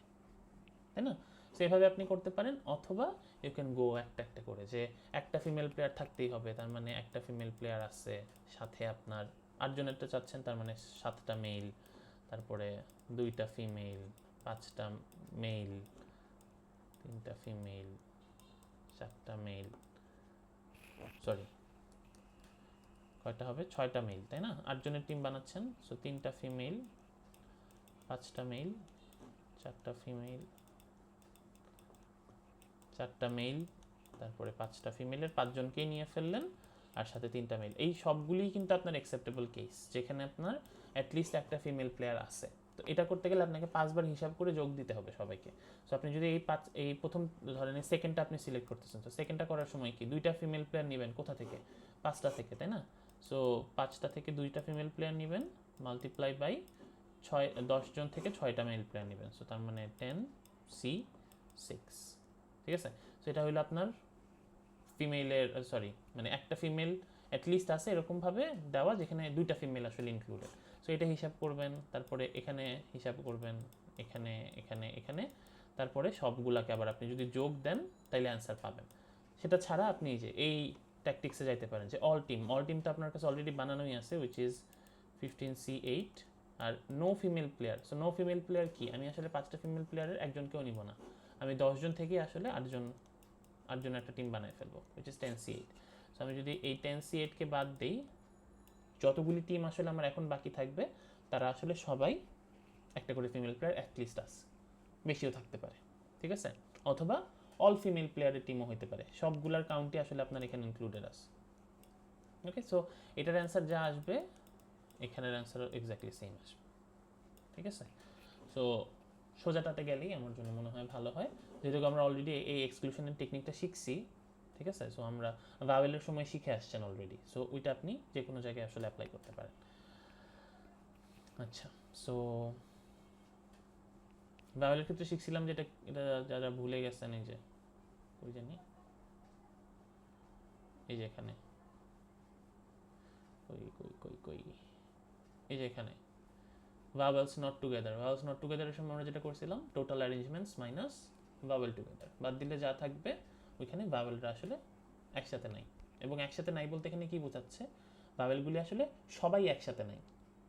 তাই না? সো এভাবে আপনি করতে পারেন, অথবা ইউ ক্যান গো একটা একটা করে যে একটা ফিমেল প্লেয়ার থাকতেই হবে, তার মানে একটা ফিমেল প্লেয়ার আছে, সাথে আপনার 8 জনেরটা চাচ্ছেন, তার মানে 7টা মেল, তারপরে 2টা ফিমেল, 5টা মেল, 3টা ফিমেল, 4টা মেল, সরি কয়টা হবে, 6টা মেল, তাই না? 8 জনের টিম বানাচ্ছেন, সো 3টা ফিমেল, 5টা মেল, 4টা ফিমেল, 4টা মেল, তারপরে 5টা ফিমেলের 5 জনকেই নিয়ে ফেললেন, আর সাথে 3টা মেল, এই সবগুলিই কিন্তু আপনার অ্যাকসেপ্টেবল কেস যেখানে আপনার অ্যাটলিস্ট একটা ফিমেল প্লেয়ার আছে, তো এটা করতে গেলে আপনাকে 5 বার হিসাব করে যোগ দিতে হবে সবাইকে। সো আপনি যদি এই প্রথম ধরেন সেকেন্ডটা আপনি সিলেক্ট করতেছেন, তো সেকেন্ডটা করার সময় কি 2টা ফিমেল প্লেয়ার নেবেন কোথা থেকে? 5টা থেকে, তাই না? সো 5টা থেকে 2টা ফিমেল প্লেয়ার নেবেন, মাল্টিপ্লাই বাই 10 জন থেকে 6টা মেল প্লেয়ার নেবেন। সো তার মানে 10C6, ঠিক আছে? সো এটা হলো আপনার ফিমেলের, সরি মানে একটা ফিমেল অ্যাটলিস্ট আছে এরকমভাবে দেওয়া যেখানে 2টা ফিমেল আসলে ইনক্লুডেড। সো এটা হিসাব করবেন, তারপরে এখানে হিসাব করবেন, এখানে এখানে এখানে, তারপরে সবগুলাকে আবার আপনি যদি যোগ দেন তাইলে অ্যান্সার পাবেন। সেটা ছাড়া আপনি যে এই ট্যাকটিক্সে যাইতে পারেন যে অল টিম তো আপনার কাছে অলরেডি বানানোই আছে, উইচ ইজ 15C8 আর no female player. So no female player কি, আমি আসলে 5টা ফিমেল প্লেয়ারের একজনকেও নিব না, আমি 10 জন থেকে আসলে 8জন একটা টিম বানাই ফেলবো, উইচ ইজ 10C8। সো আমি যদি এই 10C8কে বাদ দিই, যতগুলি টিম আসলে আমার এখন বাকি থাকবে তারা আসলে সবাই একটা করে ফিমেল প্লেয়ার অ্যাটলিস্ট আছে, বেশিও থাকতে পারে, ঠিক আছে? অথবা অল ফিমেল প্লেয়ারের টিমও হতে পারে, সবগুলার কাউন্টই আসলে আপনার এখানে ইনক্লুডেড আছে। ওকে, সো এটার অ্যান্সার যা আসবে এখানের অ্যান্সারও এক্স্যাক্টলি সেম আসবে, ঠিক আছে? সো সোজাটাতে গেলেই আমার জন্য মনে হয় ভালো হয়, যেহেতু আমরা অলরেডি এই এক্সক্লুশনের টেকনিকটা শিখছি, ঠিক আছে? সো আমরা ভাওয়েলের সময় শিখে আসছেন অলরেডি, সো ওইটা আপনি যে কোনো জায়গায় আসলে অ্যাপ্লাই করতে পারেন। আচ্ছা, সো ভাওয়েলের ক্ষেত্রে শিখছিলাম যেটা, এটা যারা ভুলে গেছেন, এই যে ওই জানি এই যে এখানে কই কই কই কই এই যে এখানে vowels not together, vowels not together এর সময় আমরা যেটা করছিলাম total arrangements minus vowel together, বাদ দিলে যা থাকবে ওইখানে ভাওয়েলটা আসলে একসাথে নাই। এবং একসাথে নাই বলতে এখানে কি বোঝাচ্ছে, ভাওয়েলগুলি আসলে সবাই একসাথে নাই,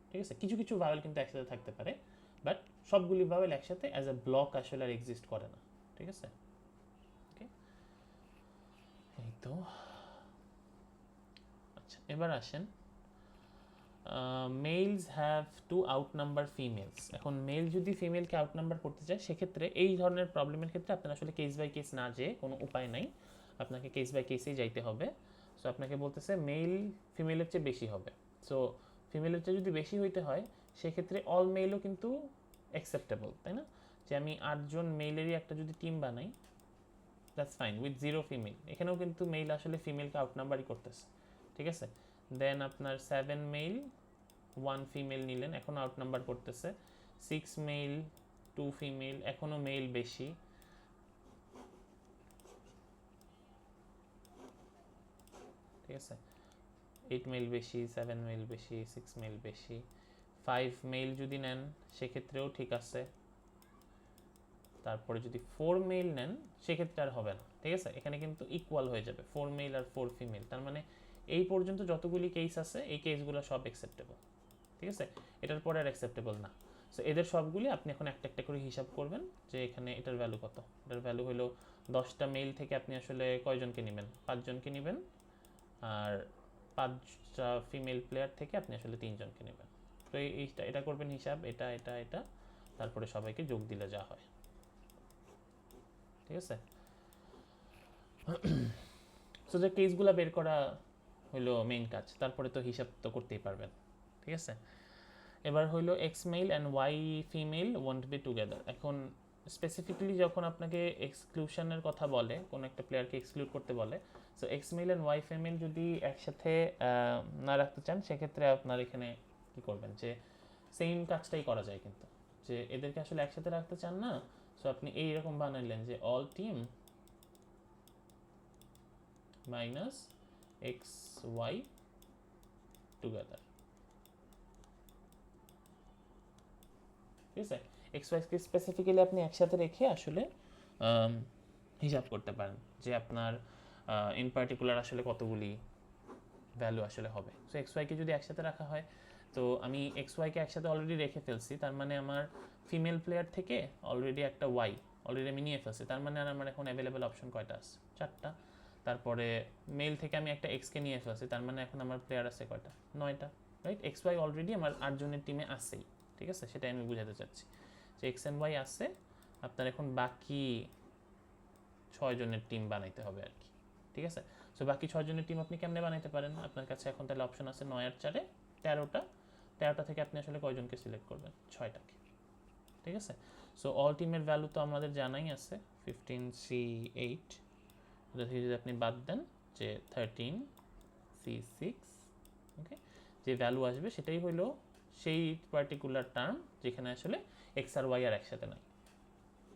ঠিক আছে? কিছু কিছু ভাওয়েল কিন্তু একসাথে থাকতে পারে, বাট সবগুলি ভাওয়েল একসাথে অ্যাজ এ ব্লক আসলে আর এক্সিস্ট করে না, ঠিক আছে? ওকে, এই তো। আচ্ছা, এবার আসেন মেলস হ্যাভ টু আউটনাম্বার ফিমেলস। এখন মেল যদি ফিমেলকে আউটনাম্বার করতে চায় সেক্ষেত্রে এই ধরনের প্রবলেমের ক্ষেত্রে আপনার আসলে কেস বাই কেস না যেয়ে কোনো উপায় নাই, আপনাকে কেস বাই কেসেই যাইতে হবে। সো আপনাকে বলতেছে মেল ফিমেলের চেয়ে বেশি হবে। সো ফিমেলের চেয়ে যদি বেশি হইতে হয় সেক্ষেত্রে অল মেলও কিন্তু অ্যাকসেপ্টেবল, তাই না? যে আমি 8জন মেলেরই একটা যদি টিম বানাই, দ্যাটস ফাইন উইথ 0 ফিমেল, এখানেও কিন্তু মেল আসলে ফিমেলকে আউটনাম্বারই করতেছে, ঠিক আছে? দেন আপনার 7 মেল 1 ফিমেল নিলেন, এখন আউট নাম্বার করতেছে। 6 মেল 2 ফিমেল, এখনও মেল বেশি। ঠিক আছে, 8 মেল বেশি, 7 মেল বেশি, 6 মেল বেশি। 5 মেল যদি নেন সেক্ষেত্রেও ঠিক আছে। তারপরে যদি 4 মেল নেন সেক্ষেত্রে আর হবে না, ঠিক আছে? এখানে কিন্তু ইকুয়াল হয়ে যাবে 4 মেল আর 4 ফিমেল, তার মানে এই পর্যন্ত যতগুলি কেস আছে এই কেসগুলো সব অ্যাকসেপ্টেবল, ঠিক আছে? এটার পরে আর অ্যাকসেপ্টেবল না। সো এদের সবগুলি আপনি এখন একটা একটা করে হিসাব করবেন যে এখানে এটার ভ্যালু কত। এটার ভ্যালু হলো 10টা মেল থেকে আপনি আসলে কয়জনকে নেবেন? 5 জনকে নেবেন, আর 5টা ফিমেল প্লেয়ার থেকে আপনি আসলে 3 জনকে নেবেন। তো এটা করবেন হিসাব, এটা এটা এটা, তারপরে সবাইকে যোগ দিলে যা হয়, ঠিক আছে? সো যে কেসগুলো বের করা হলো মেইন কাজ, তারপরে তো হিসাব তো করতেই পারবেন, ঠিক আছে? এবার হইলো X male and Y female won't be together. এখন স্পেসিফিকলি যখন আপনাকে এক্সক্লুশনের কথা বলে, কোনো একটা প্লেয়ারকে এক্সক্লুড করতে বলে, so X male and Y female যদি একসাথে না রাখতে চান সেক্ষেত্রে আপনার এখানে কী করবেন, যে সেম কাজটাই করা যায় কিন্তু, যে এদেরকে আসলে একসাথে রাখতে চান না, সো আপনি এইরকম বানাইলেন যে all team minus X Y together, ঠিক আছে? এক্স ওয়াইকে স্পেসিফিক্যালি আপনি একসাথে রেখে আসলে হিসাব করতে পারেন যে আপনার ইন পার্টিকুলার আসলে কতগুলি ভ্যালু আসলে হবে। সো এক্স ওয়াইকে যদি একসাথে রাখা হয়, তো আমি এক্স ওয়াইকে একসাথে অলরেডি রেখে ফেলছি, তার মানে আমার ফিমেল প্লেয়ার থেকে অলরেডি একটা ওয়াই অলরেডি আমি নিয়ে ফেলছি, তার মানে আর আমার এখন অ্যাভেলেবেল অপশন কয়টা আছে? 4টা। তারপরে মেল থেকে আমি একটা এক্সকে নিয়ে ফেলছি, তার মানে এখন আমার প্লেয়ার আছে কয়টা? 9টা, রাইট? এক্স ওয়াই অলরেডি আমার 8 জনের টিমে আছেই, ঠিক আছে? সেটাই আমি বুঝাতে চাচ্ছি যে এক্স অ্যান্ড ওয়াই আছে, আপনার এখন বাকি 6 জনের টিম বানাইতে হবে আর কি, ঠিক আছে? সো বাকি 6 জনের টিম আপনি কেমনে বানাইতে পারেন? আপনার কাছে এখন তাহলে অপশন আছে 9 আর 4-এ 13টা। 13টা থেকে আপনি আসলে কয়জনকে সিলেক্ট করবেন? 6টাকে, ঠিক আছে। সো অল টিমের ভ্যালু তো আমাদের জানাই আছে 15C8, এটা থেকে যদি আপনি বাদ দেন যে 13C6, ওকে, যে ভ্যালু আসবে সেটাই হলো সেই পার্টিকুলার টার্ম যেখানে আসলে এক্স আর ওয়াই আর একসাথে নাই,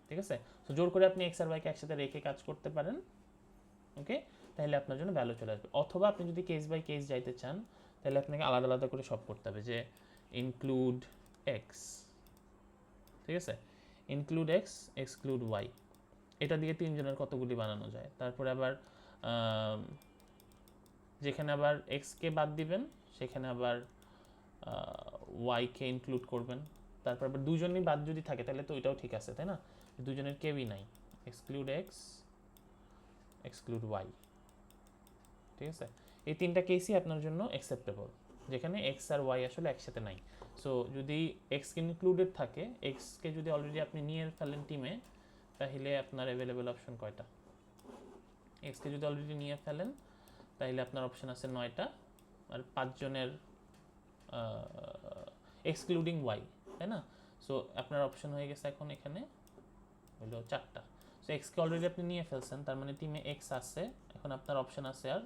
ঠিক আছে। সো জোর করে আপনি এক্স আর ওয়াইকে একসাথে রেখে কাজ করতে পারেন, ওকে, তাহলে আপনার জন্য ভ্যালু চলে আসবে। অথবা আপনি যদি কেস বাই কেস যাইতে চান তাহলে আপনাকে আলাদা আলাদা করে সব করতে হবে, যে ইনক্লুড এক্স, ঠিক আছে, ইনক্লুড এক্স এক্সক্লুড ওয়াই, এটা দিয়ে তিনজনের কতগুলি বানানো যায়। তারপরে আবার যেখানে আবার এক্সকে বাদ দিবেন সেখানে আবার ওয়াইকে ইনক্লুড করবেন। তারপর আবার দুজনই বাদ যদি থাকে তাহলে তো ওইটাও ঠিক আছে, তাই না, দুজনের কেউই নাই, এক্সক্লুড এক্স এক্সক্লুড ওয়াই, ঠিক আছে। এই তিনটা কেসই আপনার জন্য অ্যাকসেপ্টেবল, যেখানে এক্স আর ওয়াই আসলে একসাথে নাই। সো যদি এক্স ইনক্লুডেড থাকে, এক্সকে যদি অলরেডি আপনি নিয়ে ফেলেন টিমে, তাহলে আপনার অ্যাভেলেবল অপশন কয়টা? এক্সকে যদি অলরেডি নিয়ে ফেলেন তাহলে আপনার অপশন আছে 9টা, আর 5 জনের এক্সক্লুডিং ওয়াই, তাই না। সো আপনার অপশন হয়ে গেছে এখন এখানে হলো 4টা। সো এক্সকে অলরেডি আপনি নিয়ে ফেলছেন, তার মানে টিমে এক্স আছে, এখন আপনার অপশন আছে আর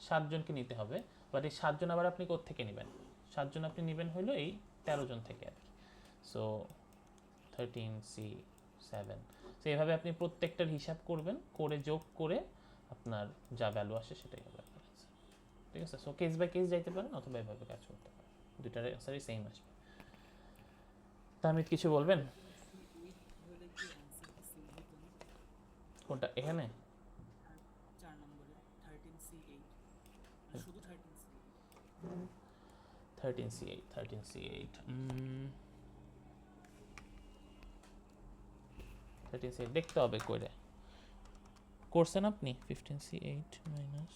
7 জনকে নিতে হবে। বাট এই 7 জন আবার আপনি কোত্থেকে নেবেন? 7 জন আপনি নেবেন হলো এই 13 জন থেকে আর কি। সো 13C7, সো এইভাবে আপনি প্রত্যেকটার হিসাব করবেন, করে যোগ করে আপনার যা ভ্যালু আসে সেটাই হবে আপনার answer, ঠিক আছে। সো কেস বাই কেস যাইতে পারেন অথবা এভাবে কাজ করতে পারেন, দুইটার অ্যান্সারই সেম আসবে। তাহমিদ কিছু বলবেন? হলে কি অ্যান্সারটা সেম হতো না? কোনটা এখানে? আর 4 নম্বরে 13C8, শুধু 13C8। 13C8 13C8 দেখতে হবে করে করছেন আপনি। 15C8 মাইনাস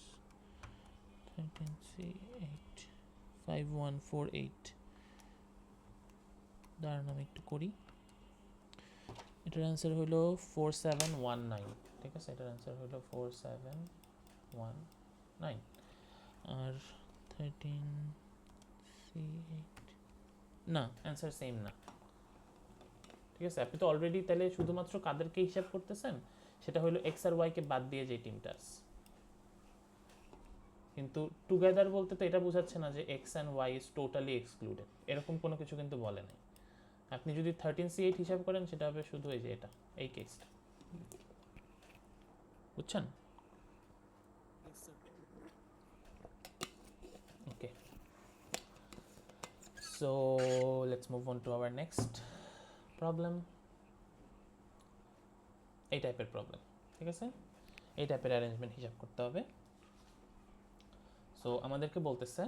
13C8 5148, দাঁড়ান আমি একটু করি। এটার অ্যান্সার হলো 4719, ঠিক আছে, এটার অ্যান্সার হলো 4719। আর 13C8 না, অ্যান্সার সেম না, ঠিক আছে। আপনি তো অলরেডি তাহলে শুধুমাত্র কাদেরকে হিসাব করতেছেন, সেটা হলো এক্স আর ওয়াইকে বাদ দিয়ে যে টিমটা আছে, কিন্তু টুগেদার বলতে তো এটা বোঝাচ্ছে না যে X and Y is totally excluded, এরকম কোনো কিছু কিন্তু বলে নাই। আপনি যদি 13C8 হিসাব করেন সেটা হবে শুধু এই যে এটা, এই কেসটা, বুঝছেন? Yes, sir. Okay, so let's move on to our next problem. এই টাইপের প্রবলেম, ঠিক আছে, এই টাইপের অ্যারেঞ্জমেন্ট হিসাব করতে হবে। সো আমাদেরকে বলতেছে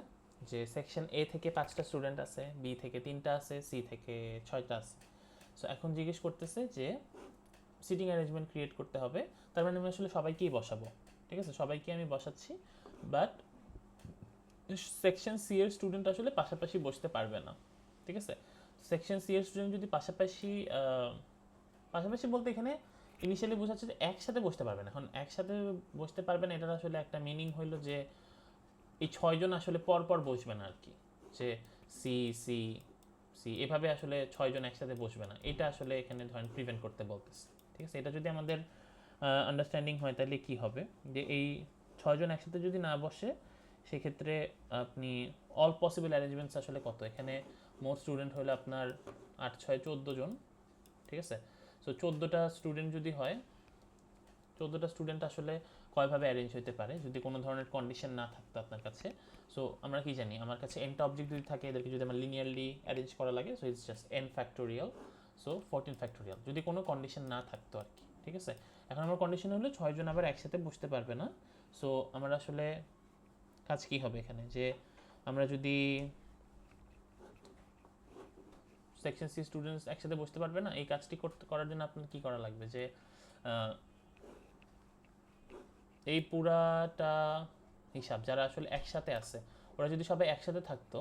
যে সেকশন এ থেকে 5টা স্টুডেন্ট আছে, বি থেকে 3টা আছে, সি থেকে 6টা আছে। সো এখন জিজ্ঞেস করতেছে যে সিটিং অ্যারেঞ্জমেন্ট ক্রিয়েট করতে হবে, তার মানে আমি আসলে সবাইকেই বসাবো, ঠিক আছে, সবাইকে আমি বসাচ্ছি, বাট সেকশন সি এর স্টুডেন্ট আসলে পাশাপাশি বসতে পারবে না, ঠিক আছে। সেকশন সি এর স্টুডেন্ট যদি পাশাপাশি পাশাপাশি বলতে এখানে ইনিশিয়ালি বোঝাচ্ছে যে একসাথে বসতে পারবে না। এখন একসাথে বসতে পারবে না, এটার আসলে একটা মিনিং হইলো যে এই 6 জন আসলে পর পর বসবে না আর কি, যে সি সি সি এভাবে আসলে 6 জন একসাথে বসবে না, এটা আসলে এখানে ধরেন প্রিভেন্ট করতে বলতেছে, ঠিক আছে। এটা যদি আমাদের আন্ডারস্ট্যান্ডিং হয় তাহলে কি হবে, যে এই 6 জন একসাথে যদি না বসে সেক্ষেত্রে আপনি অল পসিবল অ্যারেঞ্জমেন্টস আসলে কত, এখানে মোট স্টুডেন্ট হলো আপনার 8 6 14 জন, ঠিক আছে। সো 14টা স্টুডেন্ট যদি হয়, 14টা স্টুডেন্ট আসলে কয়ভাবে অ্যারেঞ্জ হতে পারে যদি কোনো ধরনের কন্ডিশন না থাকতো আপনার কাছে। সো আমরা কি জানি, আমার কাছে nটা অবজেক্ট যদি থাকে, এদেরকে যদি আমার লিনিয়ারলি অ্যারেঞ্জ করা লাগে, so it's just n factorial, so 14 factorial, যদি কোনো কন্ডিশন না থাকতো আর কি, ঠিক আছে। এখন আমার কন্ডিশন হলো 6 জন আবার একসাথে বসতে পারবে না। সো আমার আসলে কাজ কি হবে এখানে, যে আমরা যদি সেকশন সি স্টুডেন্টস একসাথে বসতে পারবে না, এই কাজটি করার জন্য আপনার কি করা লাগবে, যে এই পুরাটা হিসাব যারা আসলে একসাথে আছে ওরা যদি সবাই একসাথে থাকতো,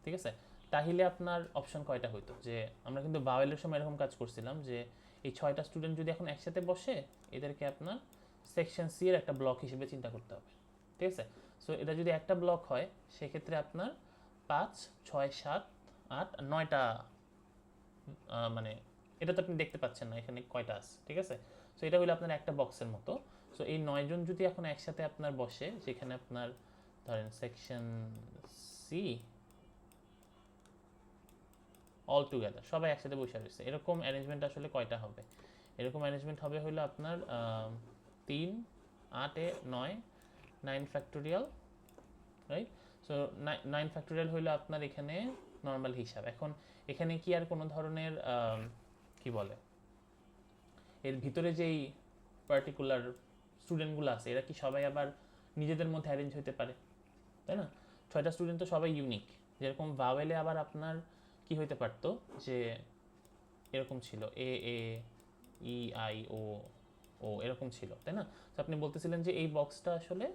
ঠিক আছে, তাহলে আপনার অপশন কয়টা হইতো, যে আমরা কিন্তু বাওয়েলের সময় এরকম কাজ করছিলাম যে এই 6টা স্টুডেন্ট যদি এখন একসাথে বসে, এদেরকে আপনার সেকশন সি এর একটা ব্লক হিসেবে চিন্তা করতে হবে, ঠিক আছে। সো এটা যদি একটা ব্লক হয় সেক্ষেত্রে আপনার 5 6 7 8 9টা মানে এটা তো আপনি দেখতে পাচ্ছেন না এখানে কয়টা আছে, ঠিক আছে? সো এটা হলো আপনার একটা বক্সের মতো। সো এই 9 জন যদি এখন একসাথে আপনার বসে, যেখানে আপনার ধরেন সেকশন সি অল টুগেদার সবাই একসাথে বসে রয়েছে, এরকম অ্যারেঞ্জমেন্ট আসলে কয়টা হবে? এরকম অ্যারেঞ্জমেন্ট হবে হলো আপনার 3 8 9 9 ফ্যাক্টোরিয়াল, রাইট? সো 9 ফ্যাক্টোরিয়াল হইলো আপনার এখানে নর্মাল হিসাব। এখন এখানে কি আর কোনো ধরনের কি বলে, এর ভিতরে যেই পার্টিকুলার স্টুডেন্টগুলো আছে এরা কি সবাই আবার নিজেদের মধ্যে অ্যারেঞ্জ হতে পারে? তাই না? 6টা স্টুডেন্ট তো সবাই ইউনিক। যেরকম ভাওয়েলে আবার আপনার কি হইতে পারতো যে এরকম ছিল এ এ ই আই ও ও এরকম ছিল, তাই না? তো আপনি বলতেছিলেন যে এই বক্সটা আসলে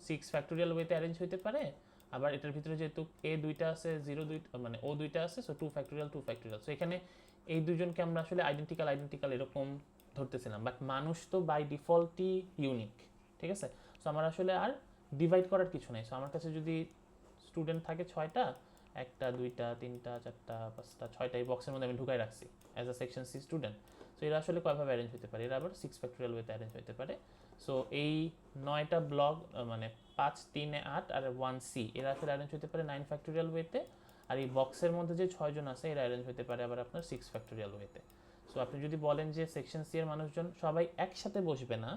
6 ফ্যাক্টোরিয়াল ওয়েতে অ্যারেঞ্জ হইতে পারে, আবার এটার ভিতরে যেহেতু এ দুইটা আছে 0 দুইটা মানে ও দুইটা আছে, সো 2 ফ্যাক্টোরিয়াল 2 ফ্যাক্টোরিয়াল। সো এখানে এই দুজনকে আমরা আসলে আইডেন্টিক্যাল এরকম ধরতেছিলাম, বাট মানুষ তো বাই ডিফল্টই ইউনিক, ঠিক আছে? সো আমার আসলে আর ডিভাইড করার কিছু নেই। সো আমার কাছে যদি স্টুডেন্ট থাকে 6টা, 1টা 2টা 3টা 4টা 5টা 6টা এই বক্সের মধ্যে আমি ঢুকাই রাখছি as a section C student. So এরা আসলে কয়ভাবে অ্যারেঞ্জ হতে পারে? এরা আবার 6 ফ্যাক্টোরিয়াল ওয়েতে অ্যারেঞ্জ হতে পারে। সো এই 9টা ব্লক মানে 5 3 8 আর 1 সি এরা আসলে অ্যারেঞ্জ হতে পারে 9 ফ্যাক্টোরিয়াল ওয়েতে, আর এই বক্সের মধ্যে যে 6 জন আছে এরা অ্যারেঞ্জ হতে পারে আবার আপনার 6 ফ্যাক্টোরিয়াল ওয়েতে। সো আপনি যদি বলেন যে সেকশন সি এর মানুষজন সবাই একসাথে বসবে না,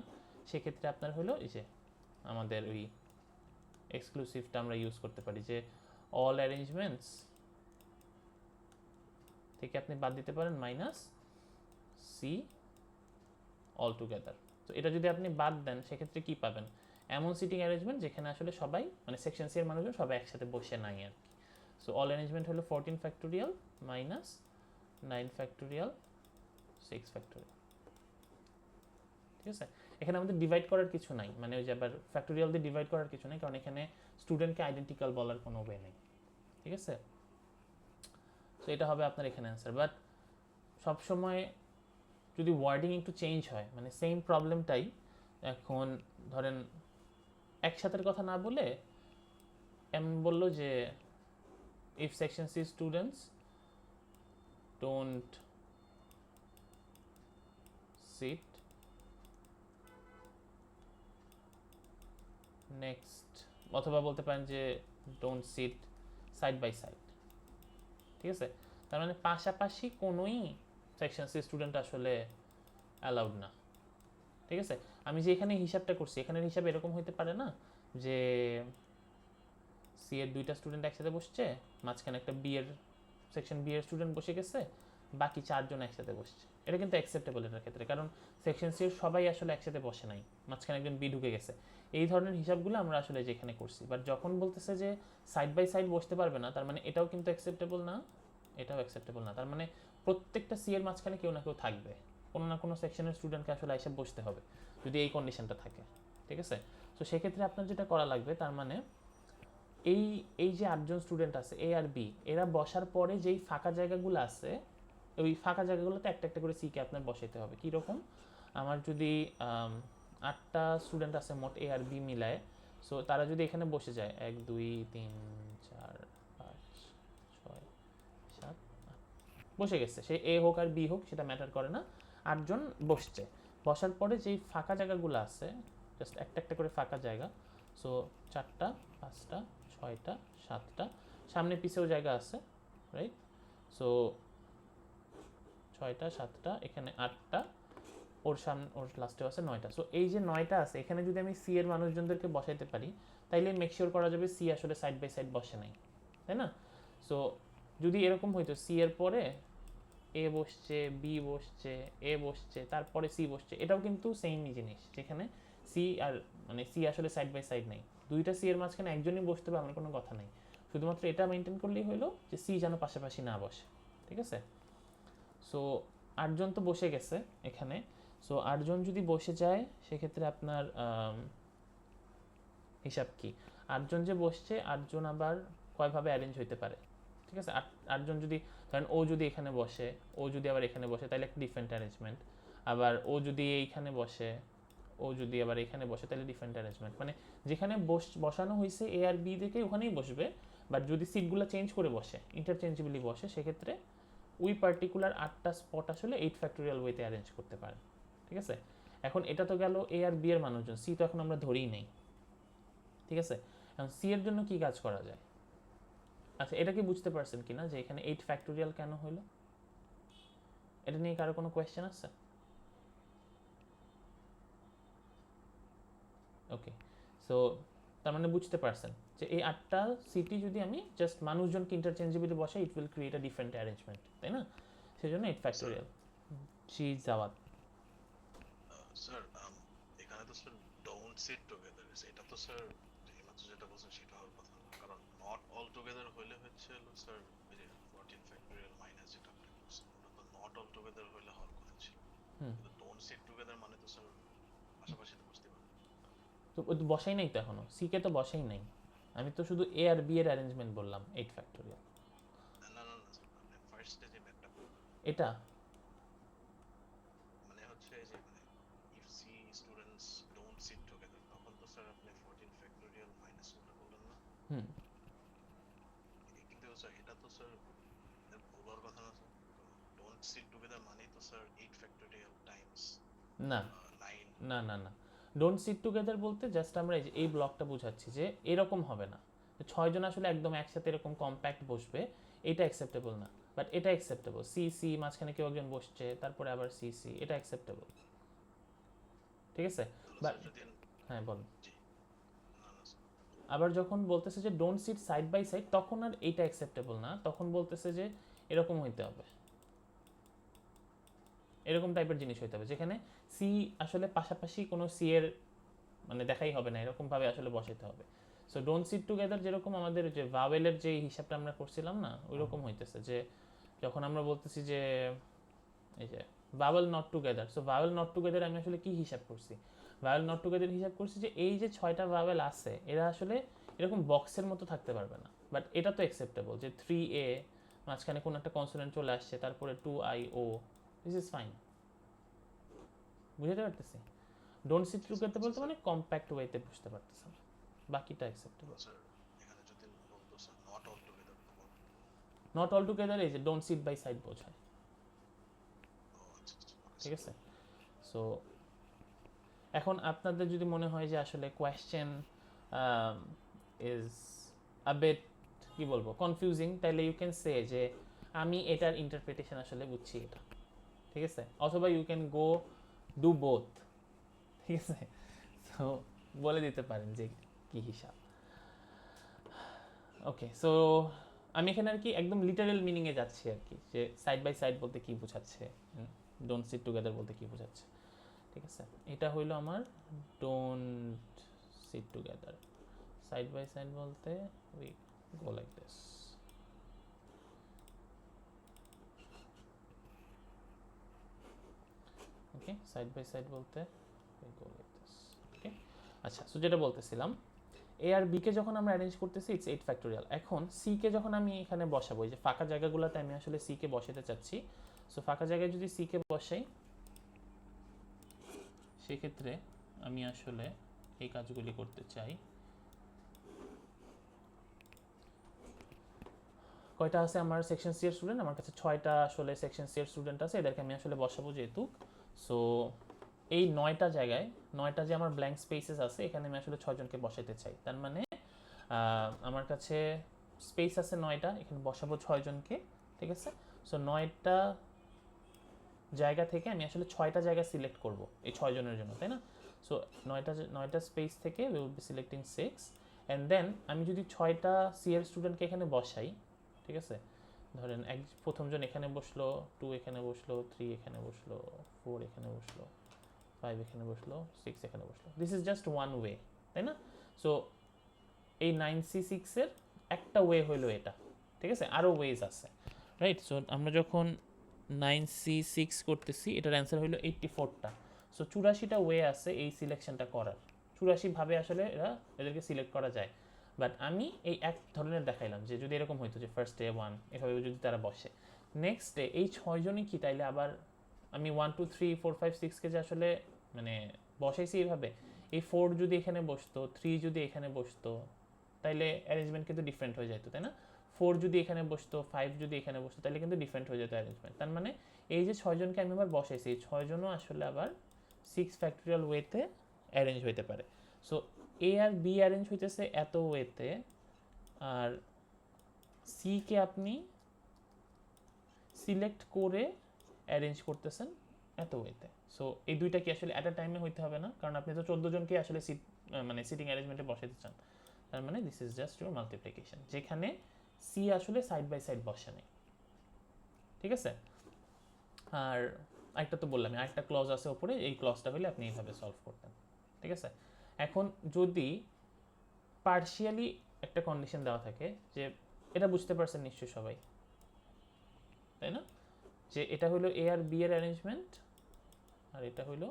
সেক্ষেত্রে আপনার হলো এই যে আমাদের ওই এক্সক্লুসিভটা আমরা ইউজ করতে পারি যে অল অ্যারেঞ্জমেন্টস থেকে আপনি বাদ দিতে পারেন মাইনাস সি অল টুগেদার। তো এটা যদি আপনি বাদ দেন সেক্ষেত্রে কি পাবেন? এমন সিটিং অ্যারেঞ্জমেন্ট যেখানে আসলে সবাই মানে সেকশন সি এর মানুষজন সবাই একসাথে বসে নাই আর কি। সো অল অ্যারেঞ্জমেন্ট হলো 14 ফ্যাক্টোরিয়াল মাইনাস 9 ফ্যাক্টোরিয়াল 6 ফ্যাক্টোরিয়াল, ঠিক আছে? এখানে আমাদের ডিভাইড করার কিছু নাই, মানে ওই যে আবার ফ্যাক্টোরিয়াল দিয়ে ডিভাইড করার কিছু নাই, কারণ এখানে স্টুডেন্টকে আইডেন্টিক্যাল বলার কোনো ওয়ে নেই, ঠিক আছে? সো এটা হবে আপনার এখানে অ্যান্সার। বাট সবসময় যদি ওয়ার্ডিং একটু চেঞ্জ হয়, মানে সেম প্রবলেমটাই এখন ধরেন একসাথের কথা না বলে এমন বললো যে if section C students don't sit next, অথবা বলতে পারেন যে don't sit side by side, ঠিক আছে? তার মানে পাশাপাশি কোনোই সেকশন সি স্টুডেন্ট আসলে অ্যালাউড না, ঠিক আছে? আমি যে এখানে হিসাবটা করছি এখানের হিসাব এরকম হইতে পারে না যে সি এর 2টা স্টুডেন্ট একসাথে বসছে, মাঝখানে একটা বি এর সেকশন বি এর স্টুডেন্ট বসে গেছে, বাকি 4 জন একসাথে বসছে। এটা কিন্তু অ্যাকসেপ্টেবল এটার ক্ষেত্রে, কারণ সেকশন সি এর সবাই আসলে একসাথে বসে নাই, মাঝখানে একজন বি ঢুকে গেছে। এই ধরনের হিসাবগুলো আমরা আসলে যেখানে করছি, বাট যখন বলতেছে যে সাইড বাই সাইড বসতে পারবে না, তার মানে এটাও কিন্তু অ্যাকসেপ্টেবল না, এটাও অ্যাকসেপ্টেবল না। তার মানে প্রত্যেকটা সি এর মাঝখানে কেউ না কেউ থাকবে, কোনো না কোনো সেকশনের স্টুডেন্টকে আসলে এসে বসতে হবে যদি এই কন্ডিশনটা থাকে, ঠিক আছে? তো সেক্ষেত্রে আপনার যেটা করা লাগবে, তার মানে এই এই যে 8জন স্টুডেন্ট আছে এ আর বি, এরা বসার পরে যেই ফাঁকা জায়গাগুলো আছে ওই ফাঁকা জায়গাগুলোতে একটা একটা করে সিকে আপনার বসাইতে হবে। কীরকম? আমার যদি 8টা স্টুডেন্ট আছে মোট এ আর বি মিলায়, সো তারা যদি এখানে বসে যায় 1 2 3 4 5 6 7 8 বসে গেছে, সে এ হোক আর বি হোক সেটা ম্যাটার করে না, 8জন বসছে। বসার পরে যেই ফাঁকা জায়গাগুলো আছে জাস্ট একটা একটা করে ফাঁকা জায়গা, সো 4টা 5টা 6টা 7টা, সামনে পিছেও জায়গা আছে, রাইট? সো 6টা 7টা এখানে 8টা, ওর সামনে ওর লাস্টেও আছে 9টা। সো এই যে 9টা আছে এখানে যদি আমি সি এর মানুষজনদেরকে বসাইতে পারি তাইলে মেকশিওর করা যাবে সি আসলে সাইড বাই সাইড বসে নাই, তাই না? সো যদি এরকম হইতো সি এর পরে এ বসছে বি বসছে এ বসছে তারপরে সি বসছে, এটাও কিন্তু সেমই জিনিস, যেখানে সি আর মানে সি আসলে সাইড বাই সাইড নাই, 2টা সি এর মাঝখানে একজনই বসতে হবে এমন কোনো কথা নাই, শুধুমাত্র এটা মেনটেন করলেই হলো যে সি যেন পাশাপাশি না বসে, ঠিক আছে? সো 8জন তো বসে গেছে এখানে। সো 8জন যদি বসে যায় সেক্ষেত্রে আপনার হিসাব কি? 8জন যে বসছে 8জন আবার কয়ভাবে অ্যারেঞ্জ হইতে পারে, ঠিক আছে? 8জন যদি ধরেন ও যদি এখানে বসে, ও যদি আবার এখানে বসে তাহলে একটা ডিফারেন্ট অ্যারেঞ্জমেন্ট, আবার ও যদি এইখানে বসে, ও যদি আবার এখানে বসে তাহলে ডিফারেন্ট অ্যারেঞ্জমেন্ট, মানে যেখানে বসানো হয়েছে এ আর বি দেখে ওখানেই বসবে, বাট যদি সিটগুলো চেঞ্জ করে বসে ইন্টারচেঞ্জেবলি বসে সেক্ষেত্রে ওই পার্টিকুলার 8টা স্পট আসলে 8 ফ্যাক্টোরিয়াল ওয়েতে অ্যারেঞ্জ করতে পারে। ঠিক আছে, এখন এটা তো গেল এ আর বি এর মানুষজন, সি তো এখন আমরা ধরেই নেই। ঠিক আছে, এখন সি এর জন্য কি কাজ করা যায়? আচ্ছা, এটা কি বুঝতে পারছেন কিনা যে এখানে 8 ফ্যাক্টোরিয়াল কেন হইলো? এটা নিয়ে কারো কোনো কোয়েশ্চেন আছে? ওকে, সো তার মানে বুঝতে পারছেন যে এই 8টা সিটি যদি আমি জাস্ট মানুষজনকে ইন্টারচেঞ্জেবলি বসাই, it will create a different arrangement, তাই না? সেজন্য 8 ফ্যাক্টোরিয়াল। জি জাওয়াদ। স্যার এখানে তো স্যার ডোন্ট সিট টুগেদার, এটা তো স্যার এইমাত্র যেটা বলছেন সেটা হওয়ার কথা না, কারণ নট অল টুগেদার হইলে হচ্ছে স্যার ওই যে 14 ফ্যাক্টোরিয়াল মাইনাস যেটা আপনি বলছেন ওটা তো নট অল টুগেদার হইলে হওয়ার কথা ছিল, কিন্তু ডোন্ট সিট টুগেদার মানে তো স্যার পাশাপাশি তো বুঝতে পারবেন। তো ও তো বসাই নাই তো এখনো, সি কে তো বসাই নাই, আমি তো শুধু এ আর বি এর অ্যারেঞ্জমেন্ট বললাম 8 ফ্যাক্টোরিয়াল। না না না স্যার, আপনি ফার্স্টে যে ম্যাথটা এটা মানে হচ্ছে এই যে মানে if C students don't sit together তখন তো স্যার আপনি 14 ফ্যাক্টোরিয়াল মাইনাস ওটা বললেন না? হুম কিন্তু স্যার এটা তো স্যার বলার কথা না স্যার, ডোন্ট সিট টুগেদার মানেই তো স্যার 8 ফ্যাক্টোরিয়াল টাইমস না 9। না না না, ডোন্ট সিট টুগেদার বলতে জাস্ট আমরা এই ব্লকটা বুঝাচ্ছি যে এরকম হবে না, 6 জন আসলে একদম একসাথে এরকম কম্প্যাক্ট বসবে, এটা অ্যাকসেপ্টেবল না। বাট এটা অ্যাকসেপ্টেবল, সি সি মাঝখানে কেউ একজন বসছে, তারপরে আবার সি সি, এটা অ্যাকসেপ্টেবল। ঠিক আছে, বাট যদি হ্যাঁ বলুন। জি না না স্যার, আবার যখন বলতেছে যে don't sit side by side, তখন আর এইটা অ্যাকসেপ্টেবল না, তখন বলতেছে যে এরকম হইতে হবে, এরকম টাইপের জিনিস হইতে হবে যেখানে সি আসলে পাশাপাশি কোনো সি এর মানে দেখাই হবে না, এরকমভাবে আসলে বসাতে হবে। সো ডোন্ট সিট টুগেদার যেরকম আমাদের যে ভাওয়েলের যে হিসাবটা আমরা করছিলাম না, ওই রকম হইতেছে যে যখন আমরা বলতেছি যে এই যে vowel not together, so vowel not together আমি আসলে কি হিসাব করছি? ভাওয়েল নট টুগেদার হিসাব করছি যে এই যে 6টা ভাওয়েল আছে এরা আসলে এরকম বক্সের মতো থাকতে পারবে না, বাট এটা তো অ্যাকসেপ্টেবল যে 3A মাঝখানে কোনো একটা কনসোনেন্ট চলে আসছে, তারপরে 2IO, দিস ইজ ফাইন। বুঝতে পারতেছি? ডোন্ট সিট টুগেদার বলতে মানে কম্প্যাক্ট ওয়েতে বুঝতে পারতেছেন, বাকিটা অ্যাকসেপ্টেবল। স্যার এখানে যদি বলতো স্যার নট অল টুগেদার তখন নট অল টুগেদার এই যে ডোন্ট সিট বাই সাইড বোঝায়। আচ্ছা আচ্ছা ঠিক আছে, সো এখন আপনাদের যদি মনে হয় যে আসলে কোয়েশ্চেন ইজ আ বেট কি বলবো কনফিউজিং, তাহলে ইউ ক্যান সে যে আমি এটার ইন্টারপ্রিটেশন আসলে বুঝছি এটা। ঠিক আছে, অথবা you can go do both. ঠিক আছে, তো বলে দিতে পারেন যে কি হিসাব। ওকে, সো আমি এখানে আর কি একদম লিটারাল মিনিংয়ে যাচ্ছি আর কি, যে সাইড বাই সাইড বলতে কি বোঝাচ্ছে, ডোন্ট সিট টুগেদার বলতে কি বোঝাচ্ছে। ঠিক আছে, এটা হইলো আমার don't sit together. Side by side বলতে we go like this. Okay, side by side বলতে we go like this. Okay, আচ্ছা, সো যেটা বলতেছিলাম এ আর বি কে যখন আমরা অ্যারেঞ্জ করতেছি ইটস 8 ফ্যাক্টোরিয়াল। এখন সি কে যখন আমি এখানে বসাবো, এই যে ফাঁকা জায়গাগুলোতে আমি আসলে সি কে বসাতে চাচ্ছি, সো ফাঁকা জায়গায় যদি সি কে বসাই সেক্ষেত্রে আমি আসলে এই কাজগুলি করতে চাই। কয়টা আছে আমার সেকশন সি এর স্টুডেন্ট? আমার কাছে 6টা আসলে সেকশন সি এর স্টুডেন্ট আছে, এদেরকে আমি আসলে বসাবো যেহেতু। সো এই 9টা জায়গায় 9টা যে আমার ব্ল্যাঙ্ক স্পেসেস আছে এখানে আমি আসলে 6 জনকে বসাতে চাই, তার মানে আমার কাছে স্পেস আছে 9টা, এখানে বসাবো 6 জনকে। ঠিক আছে, সো 9টা জায়গা থেকে আমি আসলে 6টা জায়গা সিলেক্ট করব এই 6 জনের জন্য, তাই না? সো 9টা স্পেস থেকে we will be selecting 6 and then আমি যদি 6টা সি এর স্টুডেন্টকে এখানে বসাই, ঠিক আছে, ধরেন প্রথমজন এখানে বসলো, 2 এখানে বসলো, 3 এখানে বসলো, 4 এখানে বসলো, 5 এখানে বসলো, 6 এখানে বসলো, this is just one way, তাই না? সো এই 9C6 এর একটা ওয়ে হইলো এটা। ঠিক আছে, আরও ওয়েজ আছে, রাইট? সো আমরা যখন 9C6 করতেছি এটার অ্যান্সার হইলো 84টা। সো 84টা ওয়ে আছে এই সিলেকশনটা করার, 84ভাবে আসলে এদেরকে সিলেক্ট করা যায়। বাট আমি এই এক ধরনের দেখাইলাম যে যদি এরকম হইতো যে ফার্স্ট ডে 1 এভাবে যদি তারা বসে, নেক্সট ডে এই 6 জনই কি তাইলে আবার আমি 1 2 3 4 5 6কে যে আসলে মানে বসাইছি এইভাবে, এই 4 যদি এখানে বসতো, 3 যদি এখানে বসতো, তাইলে অ্যারেঞ্জমেন্ট কিন্তু ডিফারেন্ট হয়ে যেত, তাই না? 4 যদি এখানে বসতো, 5 যদি এখানে বসতো, তাহলে কিন্তু ডিফারেন্ট হয়ে যেত অ্যারেঞ্জমেন্ট। তার মানে এই যে 6 জনকে আমি আবার বসাইছি, এই 6 জনও আসলে আবার 6 ফ্যাক্টোরিয়াল ওয়েতে অ্যারেঞ্জ হইতে পারে। সো এ আর বি অ্যারেঞ্জ হইতেছে এত ওয়েতে, আর সি কে আপনি সিলেক্ট করে অ্যারেঞ্জ করতেছেন এত ওয়েতে। সো এই দুইটা কি আসলে অ্যাট আ টাইমে হইতে হবে না, কারণ আপনি তো 14 জনকে আসলে মানে সিটিং অ্যারেঞ্জমেন্টে বসাতে চান। তার মানে this is just your multiplication, যেখানে সি আসলে সাইড বাই সাইড বসে নেই। ঠিক আছে? আর আরেকটা তো বললাম, আরেকটা ক্লজ আছে ওপরে, এই ক্লজটা হলে আপনি এইভাবে সলভ করতেন। ঠিক আছে? এখন যদি পার্শিয়ালি একটা কন্ডিশন দেওয়া থাকে, যে এটা বুঝতে পারছেন নিশ্চয়ই সবাই, তাই না? যে এটা হলো এ আর বি এর অ্যারেঞ্জমেন্ট, আর এটা হলো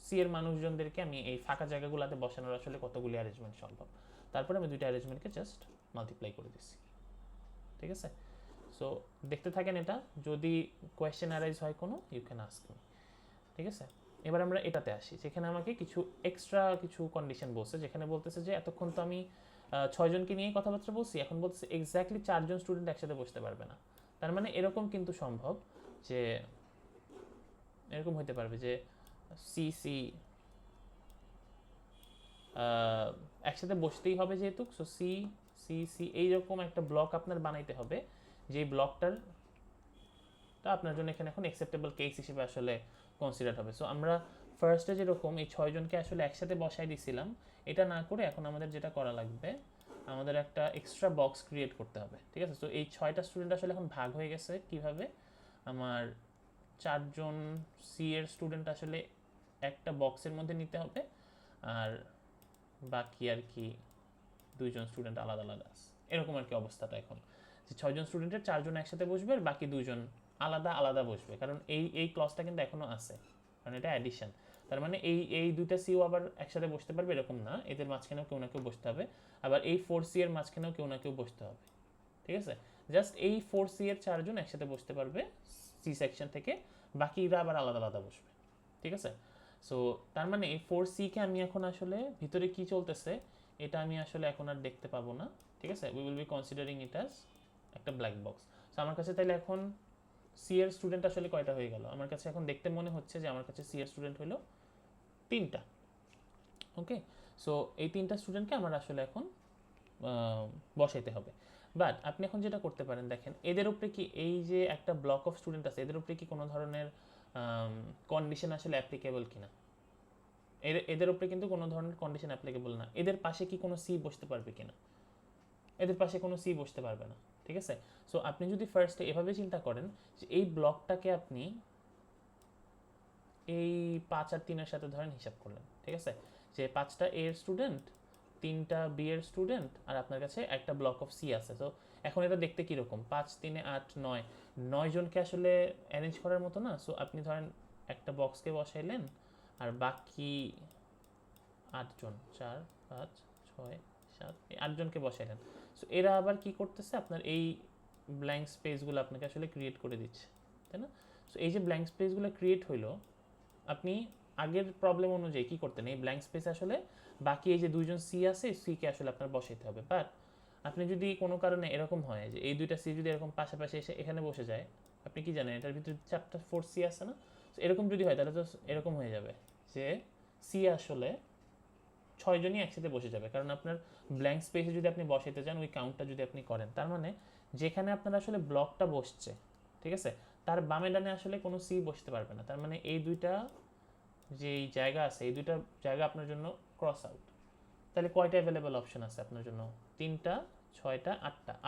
সি এর মানুষজনদেরকে আমি এই ফাঁকা জায়গাগুলোতে বসানোর আসলে কতগুলি অ্যারেঞ্জমেন্ট সম্ভব, তারপরে আমি দুইটা অ্যারেঞ্জমেন্টকে জাস্ট মাল্টিপ্লাই করে দিচ্ছি। ঠিক আছে? সো দেখতে থাকেন এটা, যদি কোয়েশ্চেন অ্যারাইজ হয় কোনো, ইউ ক্যান আস্ক মি। ঠিক আছে? এবার আমরা এটাতে আসি, যেখানে আমাকে কিছু এক্সট্রা কিছু কন্ডিশন বলছে, যেখানে বলতেছে যে এতক্ষণ তো আমি 6 জনকে নিয়েই কথাবার্তা বলছি, এখন বলতেছে এক্স্যাক্টলি 4 জন স্টুডেন্ট একসাথে বসতে পারবে না। তার মানে এরকম কিন্তু সম্ভব যে এরকম হতে পারবে যে সি সি একসাথে বসতেই হবে যেহেতু, সো সি সি সি এইরকম একটা ব্লক আপনার বানাইতে হবে, যে ব্লকটার আপনার জন্য এখানে এখন অ্যাকসেপ্টেবল কেস হিসেবে আসলে কনসিডার হবে। সো আমরা ফার্স্টে যেরকম এই 6 জনকে আসলে একসাথে বসাই দিছিলাম, এটা না করে এখন আমাদের যেটা করা লাগবে, আমাদের একটা এক্সট্রা বক্স ক্রিয়েট করতে হবে। ঠিক আছে? সো এই 6টা স্টুডেন্ট আসলে এখন ভাগ হয়ে গেছে কিভাবে, আমার 4 জন সি এর স্টুডেন্ট আসলে একটা বক্সের মধ্যে নিতে হবে, আর বাকি আর কি 2 জন স্টুডেন্ট আলাদা আলাদা আছে, এরকম আর কি অবস্থাটা এখন, যে 6 জন স্টুডেন্টের 4 জন একসাথে বসবে আর বাকি 2 জন আলাদা আলাদা বসবে, কারণ এই ক্লজটা কিন্তু এখনো আছে, কারণ এটা অ্যাডিশন। তার মানে এই দুইটা সিও আবার একসাথে বসতে পারবে এরকম না, এদের মাঝখানেও কেউ না কেউ বসতে হবে, আবার এই 4C এর মাঝখানেও কেউ না কেউ বসতে হবে। ঠিক আছে? জাস্ট এই 4C এর 4 জন একসাথে বসতে পারবে সি সেকশন থেকে, বাকিরা আবার আলাদা আলাদা বসবে। ঠিক আছে? সো তার মানে এই 4C কে আমি এখন আসলে ভিতরে কি চলতেছে এটা আমি আসলে এখন আর দেখতে পাবো না। ঠিক আছে? We will B considering it as একটা ব্ল্যাক বক্স। সো আমার কাছে তাহলে এখন সি এর স্টুডেন্ট আসলে কয়টা হয়ে গেল, আমার কাছে এখন দেখতে মনে হচ্ছে যে আমার কাছে সি এর স্টুডেন্ট হলো 3টা। ওকে? সো এই 3টা স্টুডেন্টকে আমার আসলে এখন বসাইতে হবে। বাট আপনি এখন যেটা করতে পারেন, দেখেন এদের উপরে কি এই যে একটা ব্লক অফ স্টুডেন্ট আছে, এদের উপরে কি কোনো ধরনের কন্ডিশন আসলে অ্যাপ্লিকেবল কিনা, এদের উপরে কিন্তু কোনো ধরনের কন্ডিশন অ্যাপ্লিকেবল না। এদের পাশে কি কোনো সি বসতে পারবে কিনা, এদের পাশে কোনো সি বসতে পারবে না। ঠিক আছে? সো আপনি যদি ফার্স্টে এভাবে চিন্তা করেন যে এই ব্লকটাকে আপনি এই 5 আর 3 এর সাথে ধরেন হিসাব করলেন। ঠিক আছে? যে 5টা এ এর স্টুডেন্ট, 3টা বি এর স্টুডেন্ট, আর আপনার কাছে একটা ব্লক অফ সি আছে। তো এখন এটা দেখতে কীরকম, 5 3 8 9, 9 জনকে আসলে অ্যারেঞ্জ করার মতো না। সো আপনি ধরেন একটা বক্সকে বসাইলেন, আর বাকি 8 জন, 4 5 6 7, এই 8 জনকে বসাইলেন। সো এরা আবার কি করতেছে, আপনার এই ব্ল্যাঙ্ক স্পেসগুলো আপনাকে আসলে ক্রিয়েট করে দিচ্ছে, তাই না? সো এই যে ব্ল্যাঙ্ক স্পেসগুলো ক্রিয়েট হইলো, আপনি আগের প্রবলেম অনুযায়ী কি করতেন, এই ব্ল্যাঙ্ক স্পেস আসলে বাকি এই যে 2 জন সি আছে, সিকে আসলে আপনার বসাইতে হবে। বাট আপনি যদি কোনো কারণে এরকম হয় যে এই দুইটা সি যদি এরকম পাশাপাশি এসে এখানে বসে যায়, আপনি কি জানেন এটার ভিতরে 4টা 4C আছে না? তো এরকম যদি হয় তাহলে তো এরকম হয়ে যাবে যে সি আসলে 6 জনই একসাথে বসে যাবে, কারণ আপনার ব্ল্যাঙ্ক স্পেসে যদি আপনি বসাইতে চান ওই কাউন্টটা যদি আপনি করেন, তার মানে যেখানে আপনার আসলে ব্লকটা বসছে, ঠিক আছে, তার বামে ডানে আসলে কোনো সি বসতে পারবে না। তার মানে এই দুইটা যেই জায়গা আছে, এই দুইটা জায়গা আপনার জন্য ক্রস আউট। তাহলে কয়টা অ্যাভেলেবল অপশন আছে আপনার জন্য? 3টা 6টা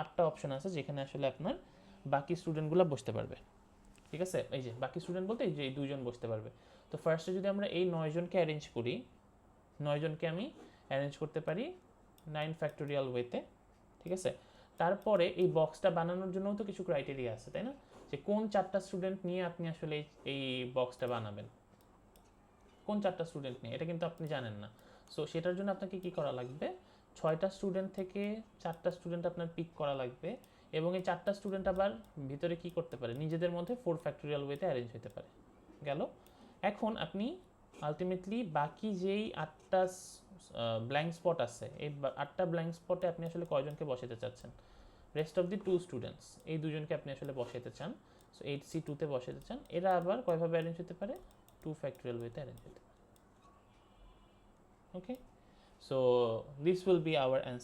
8টা অপশন আছে, যেখানে আসলে আপনার বাকি স্টুডেন্টগুলো বসতে পারবে। ঠিক আছে? এই যে বাকি স্টুডেন্ট বলতে এই যে এই 2 জন বসতে পারবে। তো ফার্স্টে যদি আমরা এই 9 জনকে অ্যারেঞ্জ করি, 9 জনকে আমি অ্যারেঞ্জ করতে পারি 9 ফ্যাক্টোরিয়াল ওয়েতে। ঠিক আছে? তারপরে এই বক্সটা বানানোর জন্যও তো কিছু ক্রাইটেরিয়া আছে, তাই না? যে কোন 4টা স্টুডেন্ট নিয়ে আপনি আসলে এই বক্সটা বানাবেন, কোন 4টা স্টুডেন্ট নিয়ে, এটা কিন্তু আপনি জানেন না। সো সেটার জন্য আপনাকে কি করা লাগবে, 6টা স্টুডেন্ট থেকে 4টা স্টুডেন্ট আপনার পিক করা লাগবে, এবং এই 4টা স্টুডেন্ট আবার ভিতরে কি করতে পারে, নিজেদের মধ্যে 4 ফ্যাক্টোরিয়াল ওয়েতে অ্যারেঞ্জ হতে পারে। গেল? এখন আপনি আলটিমেটলি বাকি যেই 8টা ব্ল্যাঙ্ক স্পট আছে, এই 8টা ব্ল্যাঙ্ক স্পটে আপনি আসলে কয়জনকে বসাতে চাচ্ছেন? Rest of the two students, এই দুজনকে আপনি আসলে বসাইতে চান। সো 8C2-তে বসাইতে চান। এরা আবার কয়ভাবে অ্যারেঞ্জ হতে পারে? 2 ফ্যাক্টোরিয়াল ওয়েতে অ্যারেঞ্জ হতে পারে। Okay, so this will be our answer.